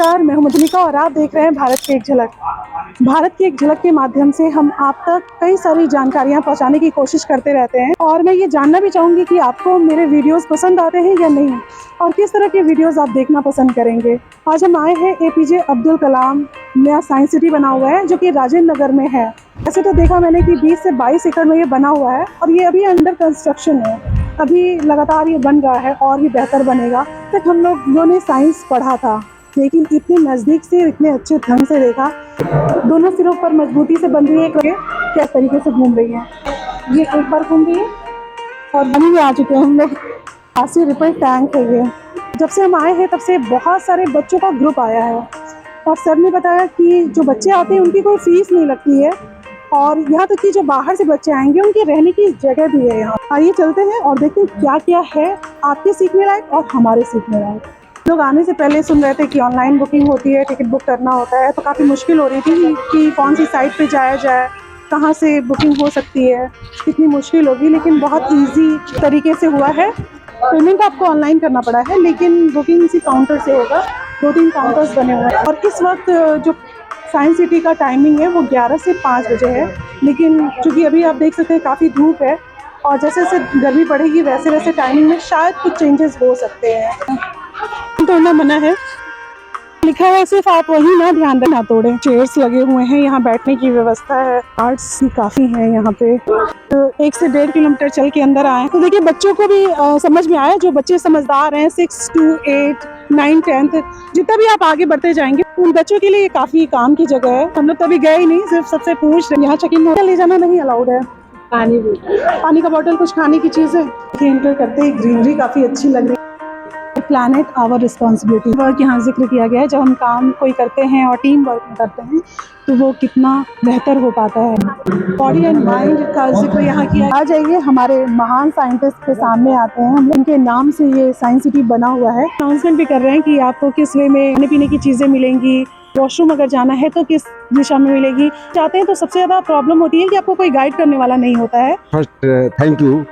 नमस्कार, मैं हूं मधुलिका और आप देख रहे हैं भारत की एक झलक। भारत की एक झलक के माध्यम से हम आप तक कई सारी जानकारियां पहुंचाने की कोशिश करते रहते हैं और मैं ये जानना भी चाहूँगी कि आपको मेरे वीडियोस पसंद आते हैं या नहीं और किस तरह के वीडियोस आप देखना पसंद करेंगे। आज हम आए हैं एपीजे अब्दुल कलाम नया साइंस सिटी बना हुआ है जो कि राजेंद्र नगर में है। ऐसे तो देखा मैंने कि 20 से 22 एकड़ में ये बना हुआ है और ये अभी अंडर कंस्ट्रक्शन है। अभी लगातार ये बन रहा है और भी बेहतर बनेगा। तक हम लोगों ने साइंस पढ़ा था लेकिन इतने नज़दीक से इतने अच्छे ढंग से देखा। दोनों सिरों पर मजबूती से बन रही है, क्या तरीके से घूम रही है। ये एक बार घूम रही है और बनी में आ चुके हैं हम लोग। 80 रुपये टैंक है ये। जब से हम आए हैं तब से बहुत सारे बच्चों का ग्रुप आया है और सर ने बताया कि जो बच्चे आते हैं उनकी कोई फीस नहीं लगती है और यहाँ तक कि जो बाहर से बच्चे आएंगे उनके रहने की जगह भी है यहाँ। आइए चलते हैं और देखते हैं क्या क्या है आपके सीखने लायक और हमारे सीखने लायक। लोग आने से पहले सुन रहे थे कि ऑनलाइन बुकिंग होती है, टिकट बुक करना होता है, तो काफ़ी मुश्किल हो रही थी कि कौन सी साइट पे जाया जाए, कहाँ से बुकिंग हो सकती है, कितनी मुश्किल होगी। लेकिन बहुत इजी तरीके से हुआ है। पेमेंट आपको ऑनलाइन करना पड़ा है लेकिन बुकिंग इसी काउंटर से होगा। 2-3 काउंटर्स बने हुए हैं और इस वक्त जो साइंस सिटी का टाइमिंग है वो 11 से 5 बजे है। लेकिन चूँकि अभी आप देख सकते हैं काफ़ी धूप है और जैसे जैसे गर्मी बढ़ेगी वैसे वैसे टाइमिंग में शायद कुछ चेंजेस हो सकते हैं। तोड़ना मना है लिखा है, सिर्फ आप वही ना ध्यान रखना तोड़े। चेयर्स लगे हुए हैं, यहाँ बैठने की व्यवस्था है, आर्ट्स भी काफ़ी हैं यहाँ पे। तो 1 से 1.5 किलोमीटर चल के अंदर आए तो देखिए बच्चों को भी समझ में आया। जो बच्चे समझदार हैं 6 to 8, 9, 10 जितना भी आप आगे बढ़ते जाएंगे उन बच्चों के लिए काफ़ी काम की जगह है। हम लोग तो अभी गए ही नहीं, सिर्फ सबसे पूछ रहे। यहाँ चेकिंग ले जाना नहीं अलाउड है। पानी का बॉटल, कुछ खाने की चीज़ें। एंटर करते ही ग्रीनरी काफ़ी अच्छी लग रही है। प्लैनेट आवर रिस्पॉन्सिबिलिटी वर्क यहाँ जिक्र किया गया है। जब हम काम कोई करते हैं और टीम वर्क में करते हैं तो वो कितना बेहतर हो पाता है। बॉडी एंड माइंड का जिक्र यहाँ किया। आ जाइए, हमारे महान साइंटिस्ट के सामने आते हैं। हम उनके नाम से ये साइंस सिटी बना हुआ है। अनाउंसमेंट भी कर रहे हैं कि आपको किस वे में खाने पीने की चीज़ें मिलेंगी, वॉशरूम अगर जाना है तो किस दिशा में मिलेगी। चाहते हैं तो सबसे ज़्यादा प्रॉब्लम होती है कि आपको कोई गाइड करने वाला नहीं होता है। First, thank you.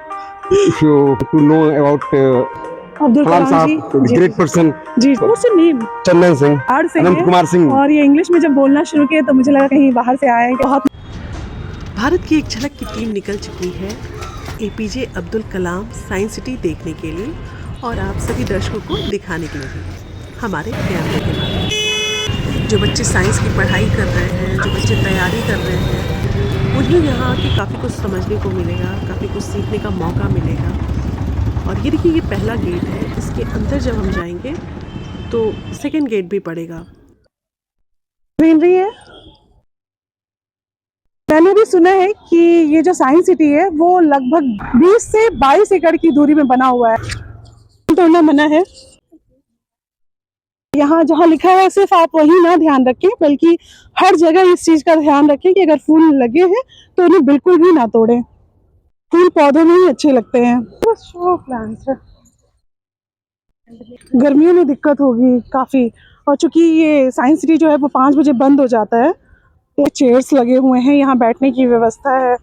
If you to know about Abdul Kalam ji, great person. Ji, what's your name? Chandan Singh, बाहर से अनंत कुमार सिंह। और ये इंग्लिश में जब बोलना शुरू किया तो मुझे लगा कहीं बाहर से आए हैं। बहुत भारत की एक झलक की टीम निकल चुकी है APJ Abdul Kalam science city देखने के लिए और आप सभी दर्शकों को दिखाने के लिए भी हमारे कैमरे के माध्यम। जो बच्चे साइंस की पढ़ाई कर रहे हैं, जो बच्चे तैयारी कर रहे हैं, उन्हें यहाँ आके काफ़ी कुछ समझने को मिलेगा, काफ़ी कुछ सीखने का मौका मिलेगा। और ये देखिए, ये पहला गेट है। इसके अंदर जब हम जाएंगे तो सेकंड गेट भी पड़ेगा। ग्रीनरी है। मैंने भी सुना है कि ये जो साइंस सिटी है वो लगभग 20 से 22 एकड़ की दूरी में बना हुआ है। तोड़ना मना है। यहाँ जहाँ लिखा है सिर्फ आप वही ना ध्यान रखें बल्कि हर जगह इस चीज़ का ध्यान रखें कि अगर फूल लगे हैं तो उन्हें बिल्कुल भी ना तोड़ें। फूल पौधों में ही अच्छे लगते हैं। बस शो प्लांट्स है। गर्मियों में दिक्कत होगी काफ़ी और चूंकि ये साइंस सिटी जो है वो 5 बजे बंद हो जाता है तो चेयर्स लगे हुए हैं, यहाँ बैठने की व्यवस्था है,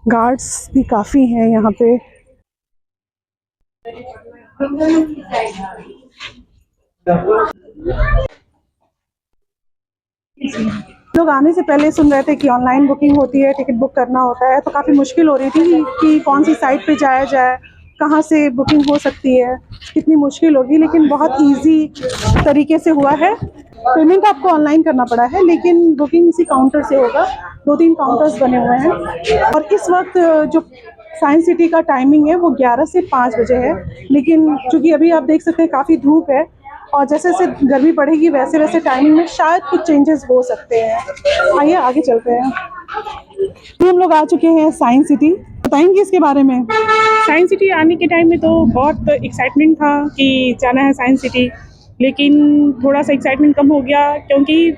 गार्ड्स भी काफ़ी हैं यहाँ पे। लोग आने से पहले सुन रहे थे कि ऑनलाइन बुकिंग होती है, टिकट बुक करना होता है, तो काफ़ी मुश्किल हो रही थी कि कौन सी साइट पे जाया जाए, कहाँ से बुकिंग हो सकती है, कितनी मुश्किल होगी। लेकिन बहुत इजी तरीके से हुआ है। पेमेंट आपको ऑनलाइन करना पड़ा है लेकिन बुकिंग इसी काउंटर से होगा। 2-3 काउंटर्स बने हुए हैं और इस वक्त जो साइंस सिटी का टाइमिंग है वो 11 से 5 बजे है। लेकिन चूँकि अभी आप देख सकते हैं काफ़ी धूप है और जैसे जैसे गर्मी बढ़ेगी वैसे वैसे टाइमिंग में शायद कुछ चेंजेस हो सकते हैं। आइए आगे चलते हैं। हम लोग आ चुके हैं साइंस सिटी। बताएंगे इसके बारे में। साइंस सिटी आने के टाइम में तो बहुत एक्साइटमेंट था कि जाना है साइंस सिटी, लेकिन थोड़ा सा एक्साइटमेंट कम हो गया क्योंकि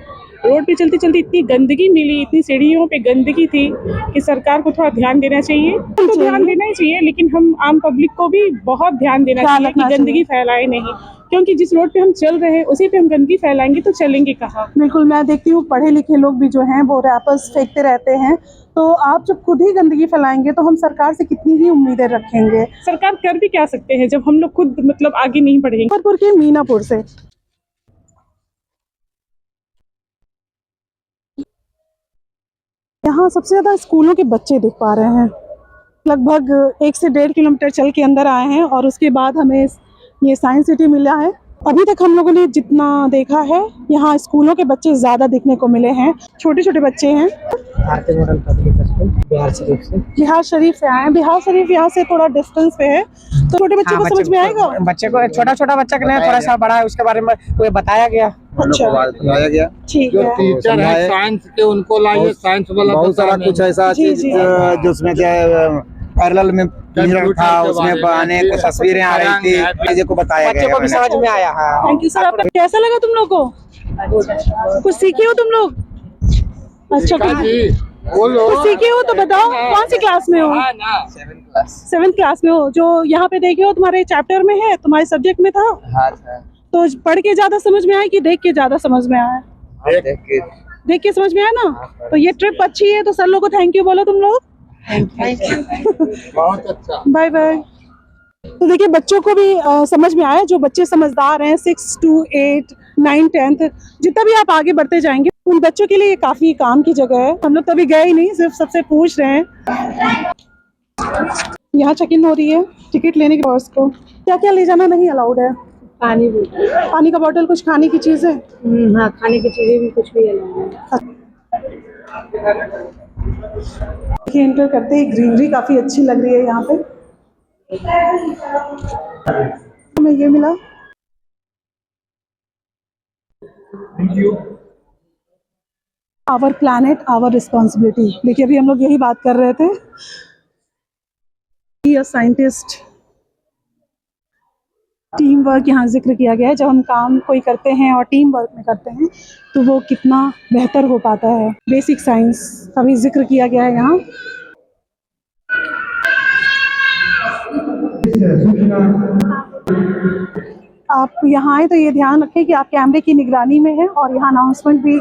रोड पे चलते चलते इतनी गंदगी मिली, इतनी सीढ़ियों पे गंदगी थी कि सरकार को थोड़ा ध्यान देना चाहिए। तो ध्यान देना ही चाहिए लेकिन हम आम पब्लिक को भी बहुत ध्यान देना चाहिए कि गंदगी फैलाए नहीं, क्योंकि जिस रोड पे हम चल रहे हैं उसी पे हम गंदगी फैलाएंगे तो चलेंगे कहाँ। बिल्कुल, मैं देखती हूँ पढ़े लिखे लोग भी जो हैं वो रैपर्स फेंकते रहते हैं, तो आप जब खुद ही गंदगी फैलाएंगे तो हम सरकार से कितनी ही उम्मीदें रखेंगे। सरकार कर भी क्या सकते हैं जब हम लोग खुद मतलब आगे नहीं बढ़ेंगे। मुजफ्फरपुर के मीनापुर से यहाँ सबसे ज़्यादा स्कूलों के बच्चे दिख पा रहे हैं। लगभग 1 से 1.5 किलोमीटर चल के अंदर आए हैं और उसके बाद हमें ये साइंस सिटी मिला है। अभी तक हम लोगों ने जितना देखा है, यहाँ स्कूलों के बच्चे ज़्यादा दिखने को मिले हैं। छोटे छोटे बच्चे हैं। भारतीय model public school Bihar Sharif से। बिहार शरीफ से आए हैं। बिहार शरीफ यहाँ से थोड़ा डिस्टेंस पे है, तो छोटे बच्चे को समझ में आएगा। बच्चे को छोटा बच्चा के लिए थोड़ा सा बड़ा है, उसके बारे में कोई बताया गया। अच्छा, बताया गया। ठीक जो है। टीचर है साइंस के उनको लाइए, साइंस वाला बहुत सारा कुछ ऐसा जी, चीज जी। जो उसमें क्या पैरेलल में मिरर था, उसमें अनेक तस्वीरें आ रही थी, चीजों को बताया बच्चे गया को भी है। समझ में आया। हाँ, थैंक यू सर। आपका कैसा लगा तुम लोग को? कुछ सीखे हो तुम लोग? अच्छा, कुछ सीखे हो तो बताओ। कौन सी क्लास में हो? 7th क्लास में हो। जो यहाँ पे देखे हो तुम्हारे चैप्टर में है, तुम्हारे सब्जेक्ट में था? हाँ, तो पढ़ के ज्यादा समझ में आया कि देख के ज्यादा समझ में आया? देख के समझ में आया ना। तो ये ट्रिप अच्छी है, तो सर लोग को थैंक यू बोलो तुम लोग। बहुत अच्छा। Bye bye. तो देखिए, बच्चों को भी समझ में आया। जो बच्चे समझदार हैं 6 to 8, 9, 10th, जितना भी आप आगे बढ़ते जाएंगे, उन बच्चों के लिए काफी काम की जगह है। हम लोग कभी गए ही नहीं, सिर्फ सबसे पूछ रहे हैं। यहाँ चेक इन हो रही है टिकट लेने के बाद। को क्या क्या ले जाना नहीं अलाउड है? पानी का बोतल, कुछ खाने की चीजें। हाँ, खाने की चीजें भी कुछ भी अलाउड है। एंटर करते ही ग्रीनरी काफी अच्छी लग रही है यहाँ पे। हमें ये मिला। Our planet our responsibility. देखिए, अभी हम लोग यही बात कर रहे थे। साइंटिस्ट टीम वर्क यहाँ जिक्र किया गया है। जब हम काम कोई करते हैं और टीम वर्क में करते हैं, तो वो कितना बेहतर हो पाता है। बेसिक साइंस का भी जिक्र किया गया है यहाँ। आप यहाँ आए तो ये ध्यान रखें कि आप कैमरे की निगरानी में हैं, और यहाँ अनाउंसमेंट भी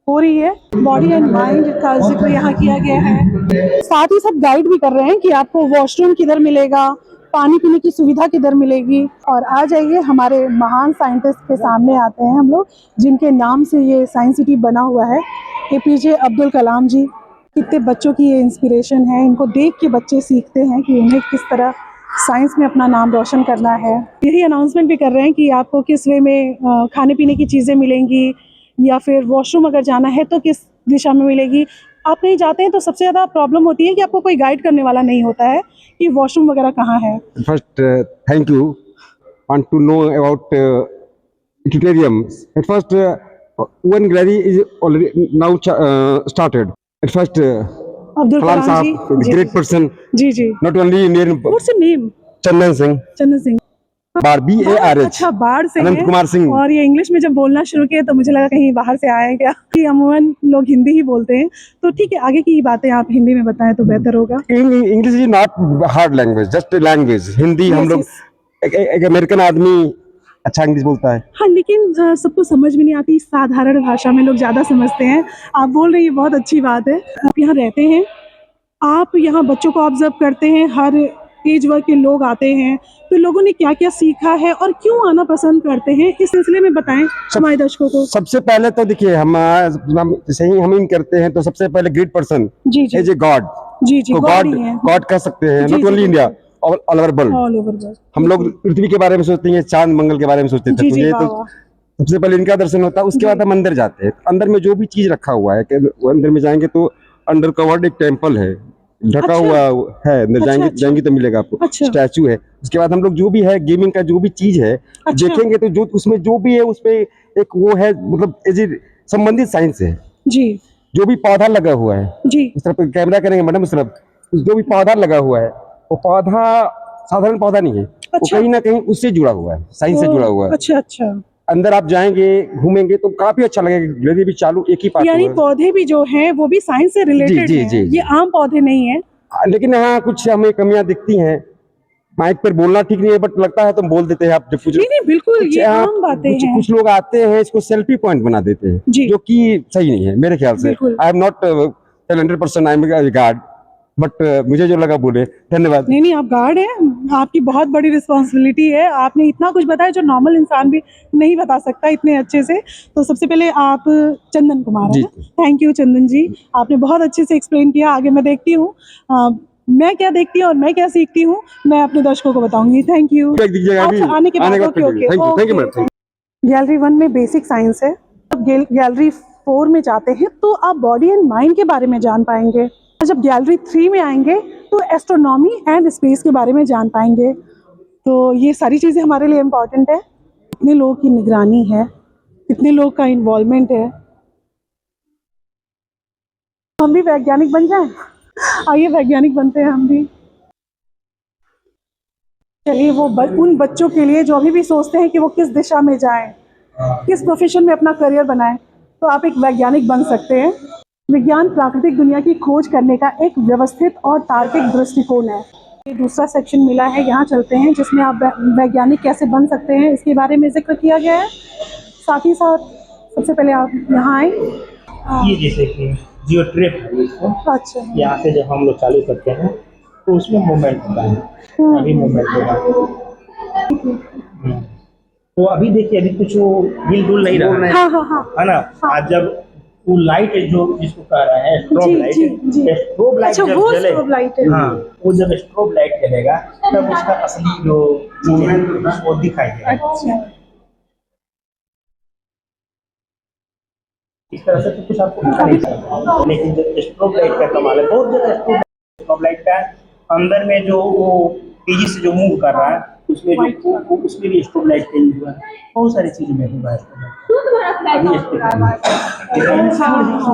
हो रही है। बॉडी एंड माइंड का जिक्र यहाँ किया गया है। साथ ही साथ गाइड भी कर रहे हैं कि आपको वॉशरूम किधर मिलेगा, पानी पीने की सुविधा किधर मिलेगी। और आ जाइए, हमारे महान साइंटिस्ट के सामने आते हैं हम लोग, जिनके नाम से ये साइंस सिटी बना हुआ है। APJ अब्दुल कलाम जी। कितने बच्चों की ये इंस्पिरेशन है। इनको देख के बच्चे सीखते हैं कि उन्हें किस तरह साइंस में अपना नाम रोशन करना है। यही अनाउंसमेंट भी कर रहे हैं कि आपको किस वे में खाने पीने की चीज़ें मिलेंगी, या फिर वॉशरूम अगर जाना है तो किस दिशा में मिलेगी। आप कहीं जाते हैं तो सबसे ज़्यादा प्रॉब्लम होती है कि आपको कोई गाइड करने वाला नहीं होता है कि वॉशरूम वगैरह कहाँ है। First, thank you. Want to know about planetarium. At first, one gallery is already now started. At first, Abdul Kalam Kalam ji. Sahab, ji, great person, ji ji. not only Indian, What's your name? Chandan Singh, Chandan Singh. BARH, अच्छा, बाढ़ से अनंत हैं। कुमार सिंह। और ये English में जब बोलना शुरू किया तो मुझे लगा कहीं बाहर से आए हैं क्या, कि अमूमन लोग हिंदी ही बोलते हैं। तो ठीक है, आगे की बातें आप हिंदी में बताएं तो बेहतर होगा। English is not hard language, just a language. Hindi हम Yes, लोग yes. एक अमेरिकन आदमी अच्छा इंग्लिश बोलता है। हाँ, लेकिन सबको समझ में नहीं आती। साधारण भाषा में लोग ज़्यादा समझते हैं। आप बोल रहे हैं, ये बहुत अच्छी बात है। आप यहाँ रहते हैं, आप यहाँ बच्चों को ऑब्जर्व करते हैं, हर एज वर्ग के लोग आते हैं, तो लोगों ने क्या क्या सीखा है और क्यों आना पसंद करते हैं, इस सिलसिले में बताएं हमारे दर्शकों को। सबसे पहले तो देखिए, हम जैसे ही हम इन करते हैं तो सबसे पहले ग्रेट पर्सन जी जी एज ए गॉड, जी जी। तो गॉड ही है, गॉड कह सकते हैं। जी, नॉट जी, only India, all over world. All over world. हम लोग पृथ्वी के बारे में सोचते हैं, चांद मंगल के बारे में सोचते थे, जी तो जी, ये वाह तो वाह। सबसे पहले इनका दर्शन होता है। उसके बाद हम अंदर जाते हैं। अंदर में जो भी चीज रखा हुआ है, कि अंदर में जाएंगे तो अंडर कवर्ड एक टेम्पल है, ढका अच्छा। हुआ है। अंदर अच्छा, जाएंगे अच्छा। जाएंगे तो मिलेगा आपको। अच्छा। स्टैचू है। उसके बाद हम लोग जो भी है गेमिंग का जो भी चीज है, अच्छा। देखेंगे तो जो उसमें जो भी है उस पे एक वो है, मतलब संबंधित साइंस है। जी जो भी पौधा लगा हुआ है, जी। इस तरफ कैमरा करेंगे मैडम, इस तरफ जो भी पौधा लगा हुआ है, वो पौधा साधारण पौधा नहीं है। वो अच्छा। कहीं ना कहीं उससे जुड़ा हुआ है, साइंस से जुड़ा हुआ है। अच्छा अच्छा। अंदर आप जाएंगे, घूमेंगे तो काफी अच्छा लगेगा। गैलरी भी चालू, एक ही पार्ट यानी हुआ पौधे भी जो हैं वो भी साइंस से रिलेटेड जी, हैं। जी, जी। ये आम पौधे नहीं है। है। लेकिन हाँ, कुछ हमें कमियां दिखती हैं। माइक पर बोलना ठीक नहीं है, बट लगता है तो हम बोल देते हैं। आप जब कुछ नहीं नहीं, बिल्कुल कुछ ये आप- आम बातें कुछ हैं। कुछ लोग आते हैं, इसको सेल्फी पॉइंट बना देते हैं, जी। जो कि सही नहीं है मेरे ख्याल से। बिल्कुल। I am not talented person, I am guard, but मुझे जो लगा बोले, धन्यवाद। नहीं नहीं, आप गार्ड हैं, आपकी बहुत बड़ी रिस्पॉन्सिबिलिटी है। आपने इतना कुछ बताया जो नॉर्मल इंसान भी नहीं बता सकता इतने अच्छे से। तो सबसे पहले आप चंदन कुमार जी। हैं। थैंक यू चंदन जी, आपने बहुत अच्छे से एक्सप्लेन किया। आगे मैं देखती हूँ मैं क्या देखती हूँ और मैं क्या सीखती हूँ, मैं अपने दर्शकों को बताऊंगी। Thank you. देख दीजिएगा अभी, अच्छा, आने के बाद okay okay thank you madam. Gallery 1 में बेसिक साइंस है। अब गैलरी 4 में जाते हैं तो आप बॉडी एंड माइंड के बारे में जान पाएंगे। जब गैलरी 3 में आएंगे तो एस्ट्रोनॉमी एंड स्पेस के बारे में जान पाएंगे। तो ये सारी चीज़ें हमारे लिए इम्पॉर्टेंट है। कितने लोगों की निगरानी है, कितने लोग का इन्वॉल्वमेंट है। हम भी वैज्ञानिक बन जाएं? आइए वैज्ञानिक बनते हैं हम भी। चलिए उन बच्चों के लिए जो अभी भी सोचते हैं कि वो किस दिशा में जाएं, किस प्रोफेशन में अपना करियर बनाएं, तो आप एक वैज्ञानिक बन सकते हैं। विज्ञान प्राकृतिक दुनिया की खोज करने का एक व्यवस्थित और तार्किक दृष्टिकोण है। ये दूसरा सेक्शन मिला है, यहाँ चलते हैं, जिसमें आप वैज्ञानिक कैसे बन सकते हैं इसके बारे में जिक्र किया गया है। साथ ही साथ सबसे पहले आप यहाँ आए। ये जैसे कि जियो ट्रिप है इसको, अच्छा, यहाँ से जब हम लोग चालू करते हैं तो उसमें मूवमेंट होता है, अभी मूवमेंट होगा। तो अभी देखिए, अभी कुछ वो हिल डुल नहीं रहा है, हाँ हाँ हाँ है ना। आज जब वो लाइट है जो जिसको कह रहे हैं स्ट्रोब जी, लाइट, जी, जी। स्ट्रोब लाइट अच्छा, जब वो जले, स्ट्रोब लाइट है। हाँ, वो जब स्ट्रोब लाइट जलेगा तब उसका असली जो मूवमेंट होगा वो दिखाई देगा। अच्छा, इस तरह से तो कुछ आपको पता नहीं चलता, लेकिन जब स्ट्रोब लाइट का कमाल है, बहुत ज़्यादा स्ट्रोब लाइट का अंदर में जो वो तेजी से जो मूव कर रहा है उसमें भी स्ट्रोब लाइट चेंज हुआ है, बहुत सारी चीज़ में हुआ है।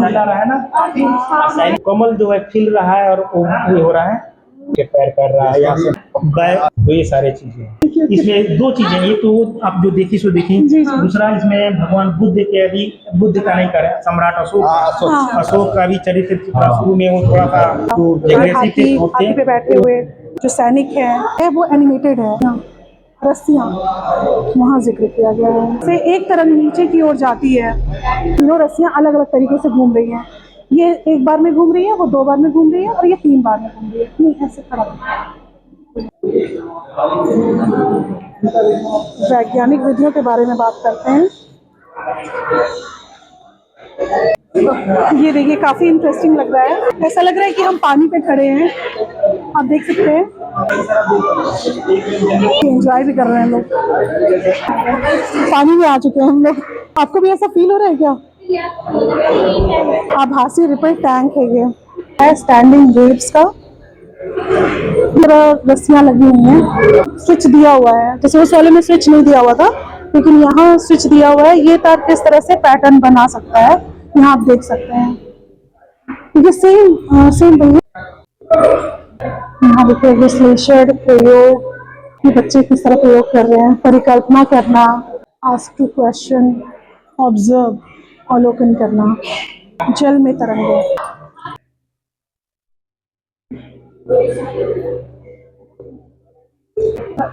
चला रहा है ना, कमल जो है खिल रहा है और वो हो रहा है, पैर कर रहा है या बैक, तो ये सारे चीजें इसमें। दो चीजें, ये तो आप जो देखी सो देखी, दूसरा इसमें भगवान बुद्ध के, अभी बुद्ध का नहीं करे, सम्राट अशोक का भी चरित्र शुरू में वो थोड़ा सा हाथी पे बैठे हुए जो सैनिक है वो एनिमेटेड है। रस्सियाँ वहाँ जिक्र किया गया है। से एक तरंग नीचे की ओर जाती है, तीनों रस्सियाँ अलग अलग तरीके से घूम रही हैं। ये एक बार में घूम रही है, वो 2 बार में घूम रही है और ये 3 बार में घूम रही है। नहीं, ऐसे खड़ा वैज्ञानिक विधियों के बारे में बात करते हैं। ये देखिए, काफी इंटरेस्टिंग लग रहा है। ऐसा लग रहा है कि हम पानी पे खड़े हैं, आप देख सकते हैं। एंजॉय भी कर रहे हैं लोग, पानी में आ चुके हैं हम लोग। आपको भी ऐसा फील हो रहा है क्या? आभासी रिपल टैंक है ये, है स्टैंडिंग वेव्स का। पूरा रस्सियाँ लगी हुई हैं, स्विच दिया हुआ है। जैसे उस वाले में स्विच नहीं दिया हुआ था, लेकिन यहाँ स्विच दिया हुआ है। ये तार किस तरह से पैटर्न बना सकता है, यहाँ आप देख सकते हैं। ये सेम यहाँ देखिए विश्लेषण प्रयोग, ये बच्चे किस तरह प्रयोग कर रहे हैं। परिकल्पना करना, आस्क टू क्वेश्चन, ऑब्जर्व, अवलोकन करना, जल में तरंगें।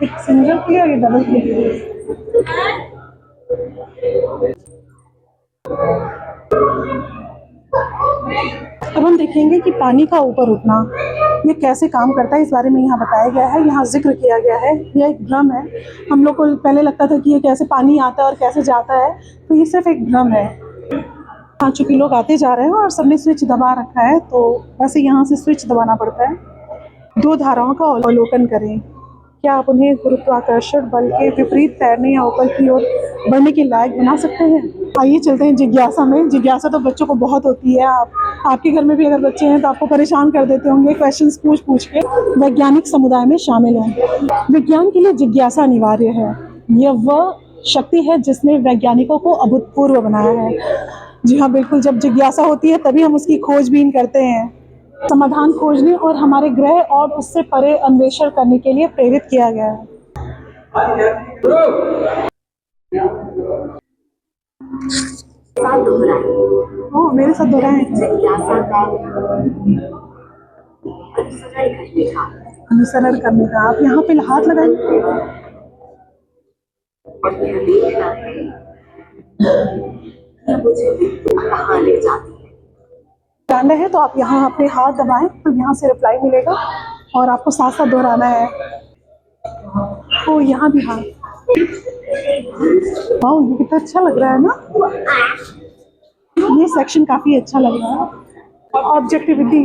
एक सिंगल क्लिक और ये डबल क्लिक। अब हम देखेंगे कि पानी का ऊपर उठना ये कैसे काम करता है, इस बारे में यहाँ बताया गया है, यहाँ जिक्र किया गया है। यह एक भ्रम है। हम लोग को पहले लगता था कि ये कैसे पानी आता है और कैसे जाता है, तो ये सिर्फ एक भ्रम है। हाँ, चूँकि लोग आते जा रहे हैं और सबने स्विच दबा रखा है, तो वैसे यहाँ से स्विच दबाना पड़ता है। 2 धाराओं का अवलोकन करें, क्या आप उन्हें गुरुत्वाकर्षण बल के विपरीत तैरने या ऊपर की ओर बढ़ने के लायक बना सकते हैं? आइए चलते हैं जिज्ञासा में। जिज्ञासा तो बच्चों को बहुत होती है। आपके घर में भी अगर बच्चे हैं तो आपको परेशान कर देते होंगे क्वेश्चंस पूछ के। वैज्ञानिक समुदाय में शामिल हैं। विज्ञान के लिए जिज्ञासा अनिवार्य है। यह वह शक्ति है जिसने वैज्ञानिकों को अभूतपूर्व बनाया है। जी हाँ, बिल्कुल, जब जिज्ञासा होती है तभी हम उसकी खोजबीन करते हैं। समाधान खोजने और हमारे ग्रह और उससे परे अन्वेषण करने के लिए प्रेरित किया गया है। मेरे साथ दोहराएं। अनुसरण करने का, आप यहाँ पे हाथ लगाएं। जानना है तो आप यहाँ अपने हाथ दबाएं तो यहाँ से रिप्लाई मिलेगा और आपको साथ साथ दोहराना है। ओ यहाँ भी हाथ। वाह ये कितना अच्छा लग रहा है ना, ये सेक्शन काफ़ी अच्छा लग रहा है। ऑब्जेक्टिविटी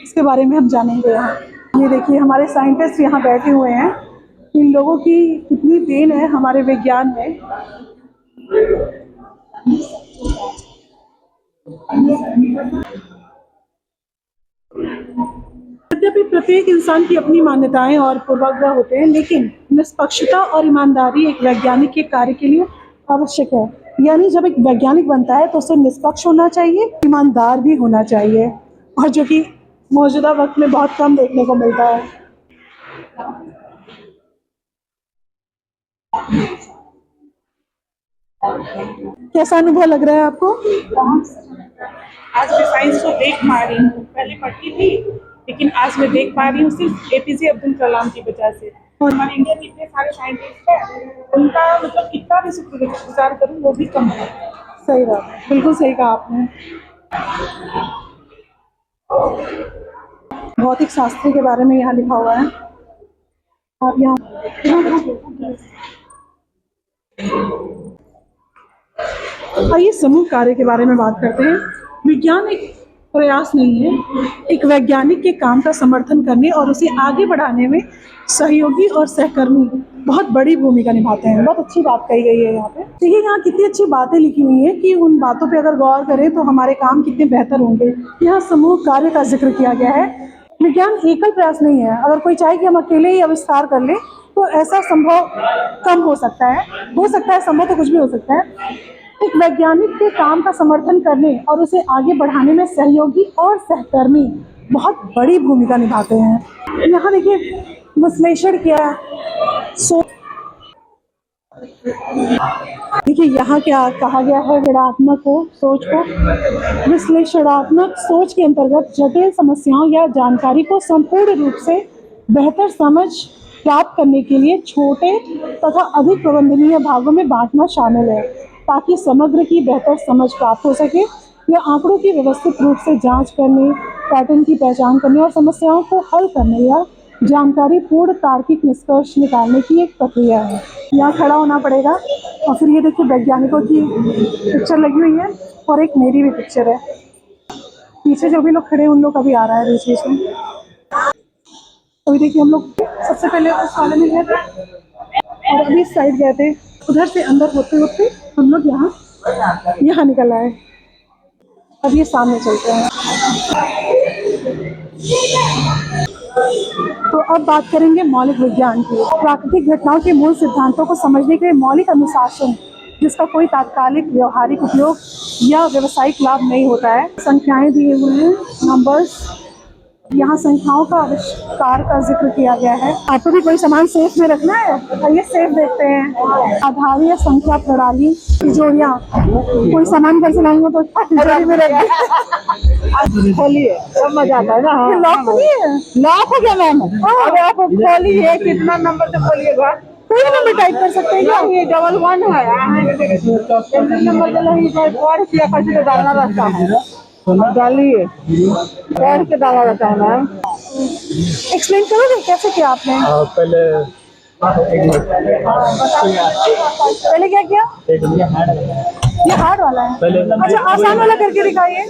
इसके बारे में हम जानेंगे यहाँ। ये देखिए हमारे साइंटिस्ट यहाँ बैठे हुए हैं, इन लोगों की कितनी देन है हमारे विज्ञान में। यद्यपि प्रत्येक इंसान की अपनी मान्यताएं और पूर्वाग्रह होते हैं, लेकिन निष्पक्षता और ईमानदारी एक वैज्ञानिक के कार्य के लिए आवश्यक है। यानी जब एक वैज्ञानिक बनता है तो उसे निष्पक्ष होना चाहिए, ईमानदार भी होना चाहिए, और जो कि मौजूदा वक्त में बहुत कम देखने को मिलता है। कैसा अनुभव लग रहा है आपको? आज मैं साइंस को देख पा रही हूँ, पहले पढ़ती थी लेकिन आज मैं देख पा रही हूँ सिर्फ एपीजे अब्दुल कलाम की वजह से। और हमारे इंडिया में इतने सारे साइंटिस्ट हैं, उनका मतलब कितना भी शुक्रगुजार करूँ वो भी कम है। सही बात है, बिल्कुल सही कहा आपने। भौतिक शास्त्र के बारे में यहाँ लिखा हुआ है। आप यहाँ आइए समूह कार्य के बारे में बात करते हैं। विज्ञान एक प्रयास नहीं है, एक वैज्ञानिक के काम का समर्थन करने और उसे आगे बढ़ाने में सहयोगी और सहकर्मी बहुत बड़ी भूमिका निभाते हैं। बहुत अच्छी बात कही गई है यहाँ पे। देखिए यहाँ कितनी अच्छी बातें लिखी हुई हैं कि उन बातों पे अगर गौर करें तो हमारे काम कितने बेहतर होंगे। यहाँ समूह कार्य का जिक्र किया गया है। विज्ञान एकल प्रयास नहीं है। अगर कोई चाहे कि हम अकेले ही आविष्कार कर लें तो ऐसा संभव कम हो सकता है संभव तो कुछ भी हो सकता है। एक वैज्ञानिक के काम का समर्थन करने और उसे आगे बढ़ाने में सहयोगी और सहकर्मी बहुत बड़ी भूमिका निभाते हैं। यहाँ देखिए विश्लेषण किया, देखिए यहाँ क्या कहा गया है, विश्लेषणात्मक सोच को विश्लेषणात्मक सोच के अंतर्गत जटिल समस्याओं या जानकारी को संपूर्ण रूप से बेहतर समझ प्राप्त करने के लिए छोटे तथा अधिक प्रबंधनीय भागों में बांटना शामिल है, ताकि समग्र की बेहतर समझ प्राप्त हो सके। यह आंकड़ों की व्यवस्थित रूप से जांच करने, पैटर्न की पहचान करने और समस्याओं को हल करने या जानकारी पूर्ण तार्किक निष्कर्ष निकालने की एक प्रक्रिया है। यहाँ खड़ा होना पड़ेगा। और फिर ये देखिए वैज्ञानिकों की पिक्चर लगी हुई है और एक मेरी भी पिक्चर है। पीछे जो भी लोग खड़े हैं उन लोग का भी आ रहा है बीच बीच में। अभी देखिए हम लोग सबसे पहले उस वाले में गए थे और अभी इस साइड गए थे। उधर से अंदर होते होते हम लोग यहाँ निकल आए। अब ये सामने चलते हैं। तो अब बात करेंगे मौलिक विज्ञान की। प्राकृतिक घटनाओं के मूल सिद्धांतों को समझने के लिए मौलिक अनुशासन, जिसका कोई तात्कालिक व्यवहारिक उपयोग या व्यावसायिक लाभ नहीं होता है। संख्याएं दिए हुए हैं, नंबर्स। यहाँ संख्याओं का आविष्कार का जिक्र किया गया है। आपको भी कोई सामान सेफ में रखना है, आइए सेफ देखते हैं। आधारीय संख्या प्रणाली, तिजोरियाँ, कोई सामान घर से लाएंगे तो तिजोरी में रखिए। खोलिए सब मजा आता है ना। लॉक तो नहीं है? लॉक हो गया मैम। अरे आप खोलिए, कितना नंबर से खोलिएगा? कोई नंबर टाइप कर सकते हैं क्या? ये 11 है। नंबर से डालना रहता है, डालिए पैर के डाला रहता है मैम। एक्सप्लेन करोगे कैसे किया आपने? पहले क्या किया? ये हार्ड वाला है। अच्छा आसान वाला करके दिखाइए।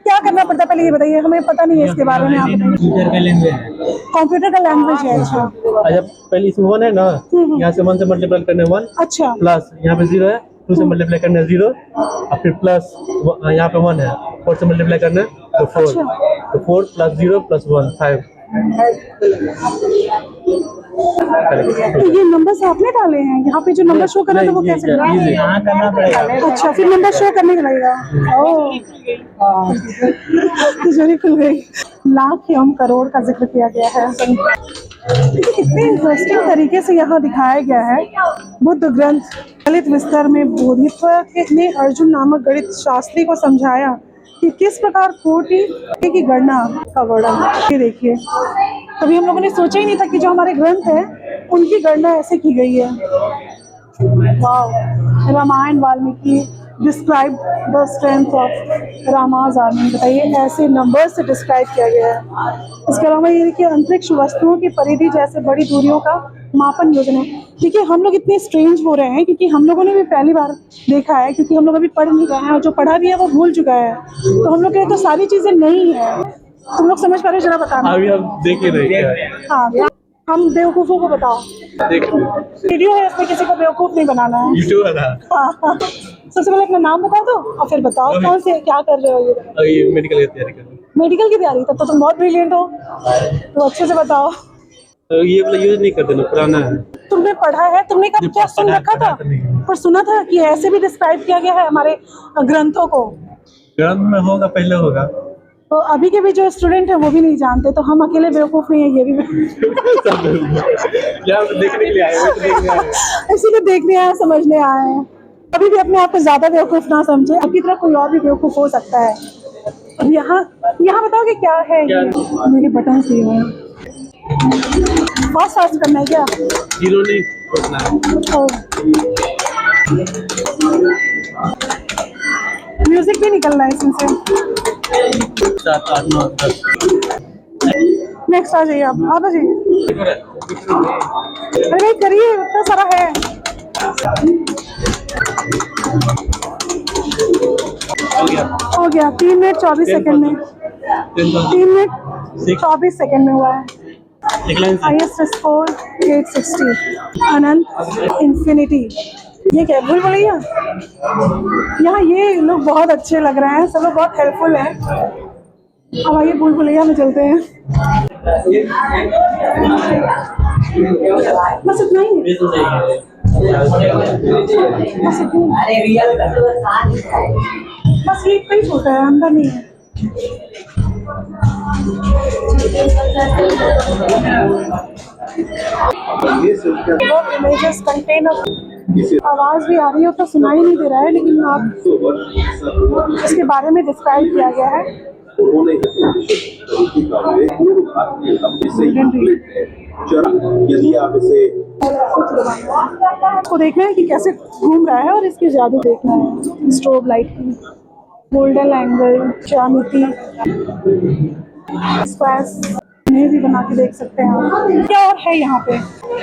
क्या करना पड़ता है पहले ये बताइए, हमें पता नहीं है इसके बारे में। आप बताइए। कंप्यूटर का लैंग्वेज है। अच्छा पहले इसमें 1 है ना, यहाँ से 1 से मल्टीप्लाई करने 1, अच्छा प्लस यहाँ पे 0 है, 2 से मल्टीप्लाई करने 0, और फिर प्लस यहाँ पे 1 है, 4 से मल्टीप्लाई करने तो 4, तो 4 प्लस 0 प्लस 1 5। तो ये नंबर्स आपने डाले हैं यहाँ पे, जो नंबर शो कर रहा है तो वो कैसे करेगा? अच्छा फिर नंबर शो करने का लगेगा। ओह तिजोरी खुल गई। लाख एवं करोड़ का जिक्र किया गया है। कितने इंटरेस्टिंग तरीके से यहाँ दिखाया गया है। बुद्ध ग्रंथ गणित विस्तार में बोधित्व ने अर्जुन नामक गणित शास्त्री को समझाया कि किस प्रकार कोटि की गणना का वर्णन। ये देखिए कभी हम लोगों ने सोचा ही नहीं था कि जो हमारे ग्रंथ है उनकी गणना ऐसे की गई है। वाह Ramayana Valmiki describe the strength of Rama's army. बताइए, ऐसे नंबर्स से डिस्क्राइब किया गया है। इसके अलावा ये देखिए, अंतरिक्ष वस्तुओं की परिधि जैसे बड़ी दूरियों का मापन योजना। देखिए, हम लोग इतने स्ट्रेंज हो रहे हैं क्योंकि हम लोगों ने भी पहली बार देखा है, क्योंकि हम लोग अभी पढ़ नहीं रहे हैं और जो पढ़ा भी है वो भूल चुका है। तो हम लोग के लिए तो सारी चीज़ें नहीं है। तुम लोग समझ पा रहे हो? जरा बताना। अभी हम देख ही रहे हैं। हाँ, हम बेवकूफ़ों को बताओ। वीडियो है, इसमें किसी को बेवकूफ़ नहीं बनाना है। यूट्यूब है ना? हाँ। सबसे पहले अपना नाम बता दो और फिर बताओ कौन से क्या कर रहे हो। ये मेडिकल की तैयारी कर रहे हैं। मेडिकल की तैयारी? तब तो तुम बहुत ब्रिलियंट हो, तो अच्छे से बताओ। तो ये वाला यूज नहीं करते ना, पुराना है। तुमने पढ़ा है? तुमने कब क्या सुन रखा था? पर सुना था कि ऐसे भी डिस्क्राइब किया गया है हमारे ग्रंथों को। ग्रंथ में होगा, पहले होगा। तो अभी के भी जो स्टूडेंट है वो भी नहीं जानते, तो हम अकेले बेवकूफ़ नहीं है, ये भी यहाँ देखने के लिए आए हैं। इसीलिए देखने आए, समझने आए हैं। अभी भी अपने आप को ज़्यादा बेवकूफ़ ना समझे, आपकी तरह कोई और भी बेवकूफ़ हो सकता है। अब यहाँ बताओ कि क्या है ये? मेरे बटन दिए हुए हैं। फास्ट करना है क्या? जीरो नहीं करना है। म्यूजिक भी निकलना है इसमें से। 7, 8, 9, 10। नेक्स्ट आ जाइए आप आ जाइए। अरे भाई करिए, इतना सारा है। हो गया 3 मिनट 24 सेकंड में। 3 मिनट 24 सेकंड में हुआ है। Highest score 860। अनंत इन्फिनिटी। ये क्या भूल भुलैया? यहाँ ये लोग बहुत अच्छे लग रहे हैं, सब लोग बहुत हेल्पफुल हैं। अब आइए भूल भुलैया में चलते हैं। बस इतना ही है। बस ये इतना ही छोटा है, अंदर नहीं है। इमेजेस कंटेन आवाज भी आ रही हो तो सुनाई नहीं दे रहा है, लेकिन आप इसके बारे में डिस्क्राइब किया गया है। यदि आप इसे को देखना है कि कैसे घूम रहा है और इसकी जादू देखना है। स्ट्रोब लाइट की गोल्डन एंगल, ज्यामिति, स्क्वायर्स भी बना के देख सकते हैं आप। क्या और है यहाँ पे?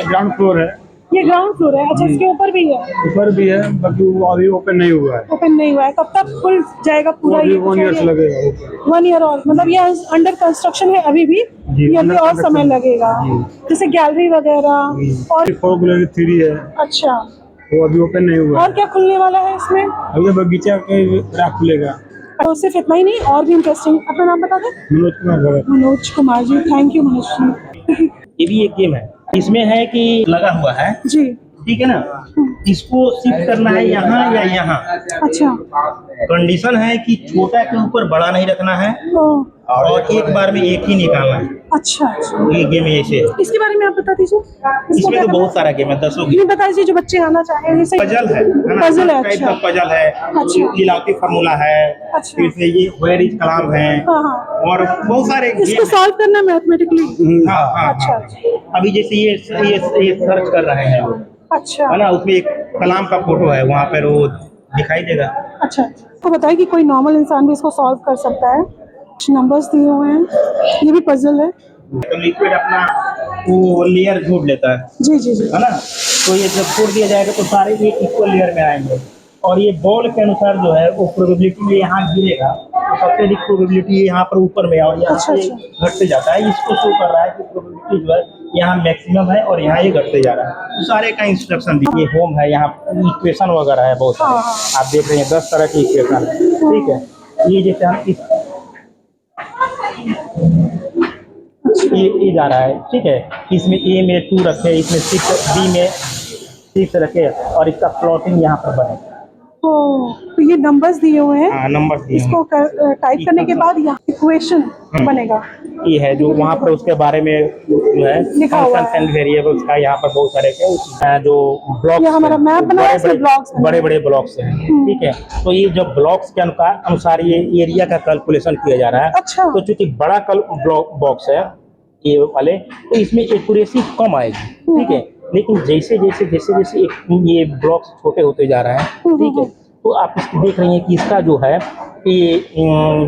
ग्राउंड फ्लोर है। ये ग्राउंड फ्लोर है। अच्छा, इसके ऊपर भी है? ऊपर भी है, बाकी वो अभी ओपन नहीं हुआ है। ओपन नहीं हुआ है। कब तक खुल जाएगा पूरा? ये 1 ईयर लगेगा। 1 ईयर और, मतलब ये अंडर कंस्ट्रक्शन है अभी भी, ये अभी और समय लगेगा। जैसे गैलरी वगैरह और 4 है। अच्छा, वो अभी ओपन नहीं हुआ। और क्या खुलने वाला है इसमें? अभी बगीचा का खुलेगा। तो सिर्फ इतना ही नहीं, और भी इंटरेस्टिंग। अपना नाम बता दें। मनोज कुमार भगत। Manoj Kumar ji, thank you Manoj ji. ये भी एक गेम है। इसमें है कि लगा हुआ है, जी ठीक है ना, इसको शिफ्ट करना है यहाँ या यहाँ। अच्छा, कंडीशन है कि छोटा के ऊपर बड़ा नहीं रखना है और एक बार में एक ही निकालना है। अच्छा अच्छा। ये गेम ऐसे है। इसके बारे में आप बता दीजिए। इसमें तो बहुत सारा गेम है, 10 ये बता दीजिए जो बच्चे आना चाहें। जैसे पजल है, पजल है। अच्छा, पजल है, अच्छा। लीलावती फार्मूला है, अच्छा। फिर से ये वेयर इज कलाम है, हाँ हाँ, और बहुत सारे इसको गेम सॉल्व करना मैथमेटिकली। हाँ हाँ। अच्छा अभी जैसे ये सर्च कर रहे हैं लोग, अच्छा है ना, उसमें एक कलाम का फोटो है, वहाँ पर वो दिखाई देगा। अच्छा। तो बताइए कि कोई नॉर्मल इंसान भी इसको सॉल्व कर सकता है। कुछ नंबर्स दिए हुए हैं, ये भी पजल है। तो लिक्विड अपना वो लेयर ढूंढ लेता है, जी जी जी। है ना, तो ये जब छोड़ दिया जाएगा तो सारे ये इक्वल लेयर में आएंगे, और ये बॉल के अनुसार जो है वो प्रोबेबिलिटी में यहाँ गिरेगा तो सबसे अधिक प्रोबेबिलिटी यहाँ पर ऊपर में, और यहाँ अच्छा, से घटते जाता है। इसको शो कर रहा है कि प्रोबेबिलिटी जो है यहाँ मैक्सिमम है और यहाँ ये घटते जा रहा है। तो सारे का इंस्ट्रक्शन ये होम है, यहाँ इक्वेशन वगैरह है बहुत सारे, आप देख रहे हैं 10 तरह की इक्वेशन है, ठीक है। ये जैसे हम ये जा रहा है, ठीक है, इसमें ए में 2 रखे, इसमें 6, बी में 6 रखे, और इसका प्लॉटिंग यहाँ पर बने। तो ये नंबर्स दिए हुए हैं। हाँ, नंबर दिए हैं। इसको टाइप करने के बाद यहाँ इक्वेशन बनेगा। ये है जो वहाँ पर उसके बारे में जो है लिखा हुआ है। फंक्शन एंड वेरिएबल्स का यहाँ पर बहुत सारे जो ब्लॉक्स, ये हमारा मैप बना है, इसमें ब्लॉक्स बड़े बड़े ब्लॉक्स हैं, ठीक है। तो ये जो ब्लॉक्स के अनुसार ये एरिया का कैलकुलेशन किया जा रहा है। अच्छा। तो चूंकि बड़ा बॉक्स है ये वाले, तो इसमें एक्यूरेसी कम आएगी, ठीक है। लेकिन जैसे जैसे जैसे जैसे ये ब्लॉक्स छोटे होते जा रहे हैं, ठीक है, तो आप इसको देख रही हैं कि इसका जो है ये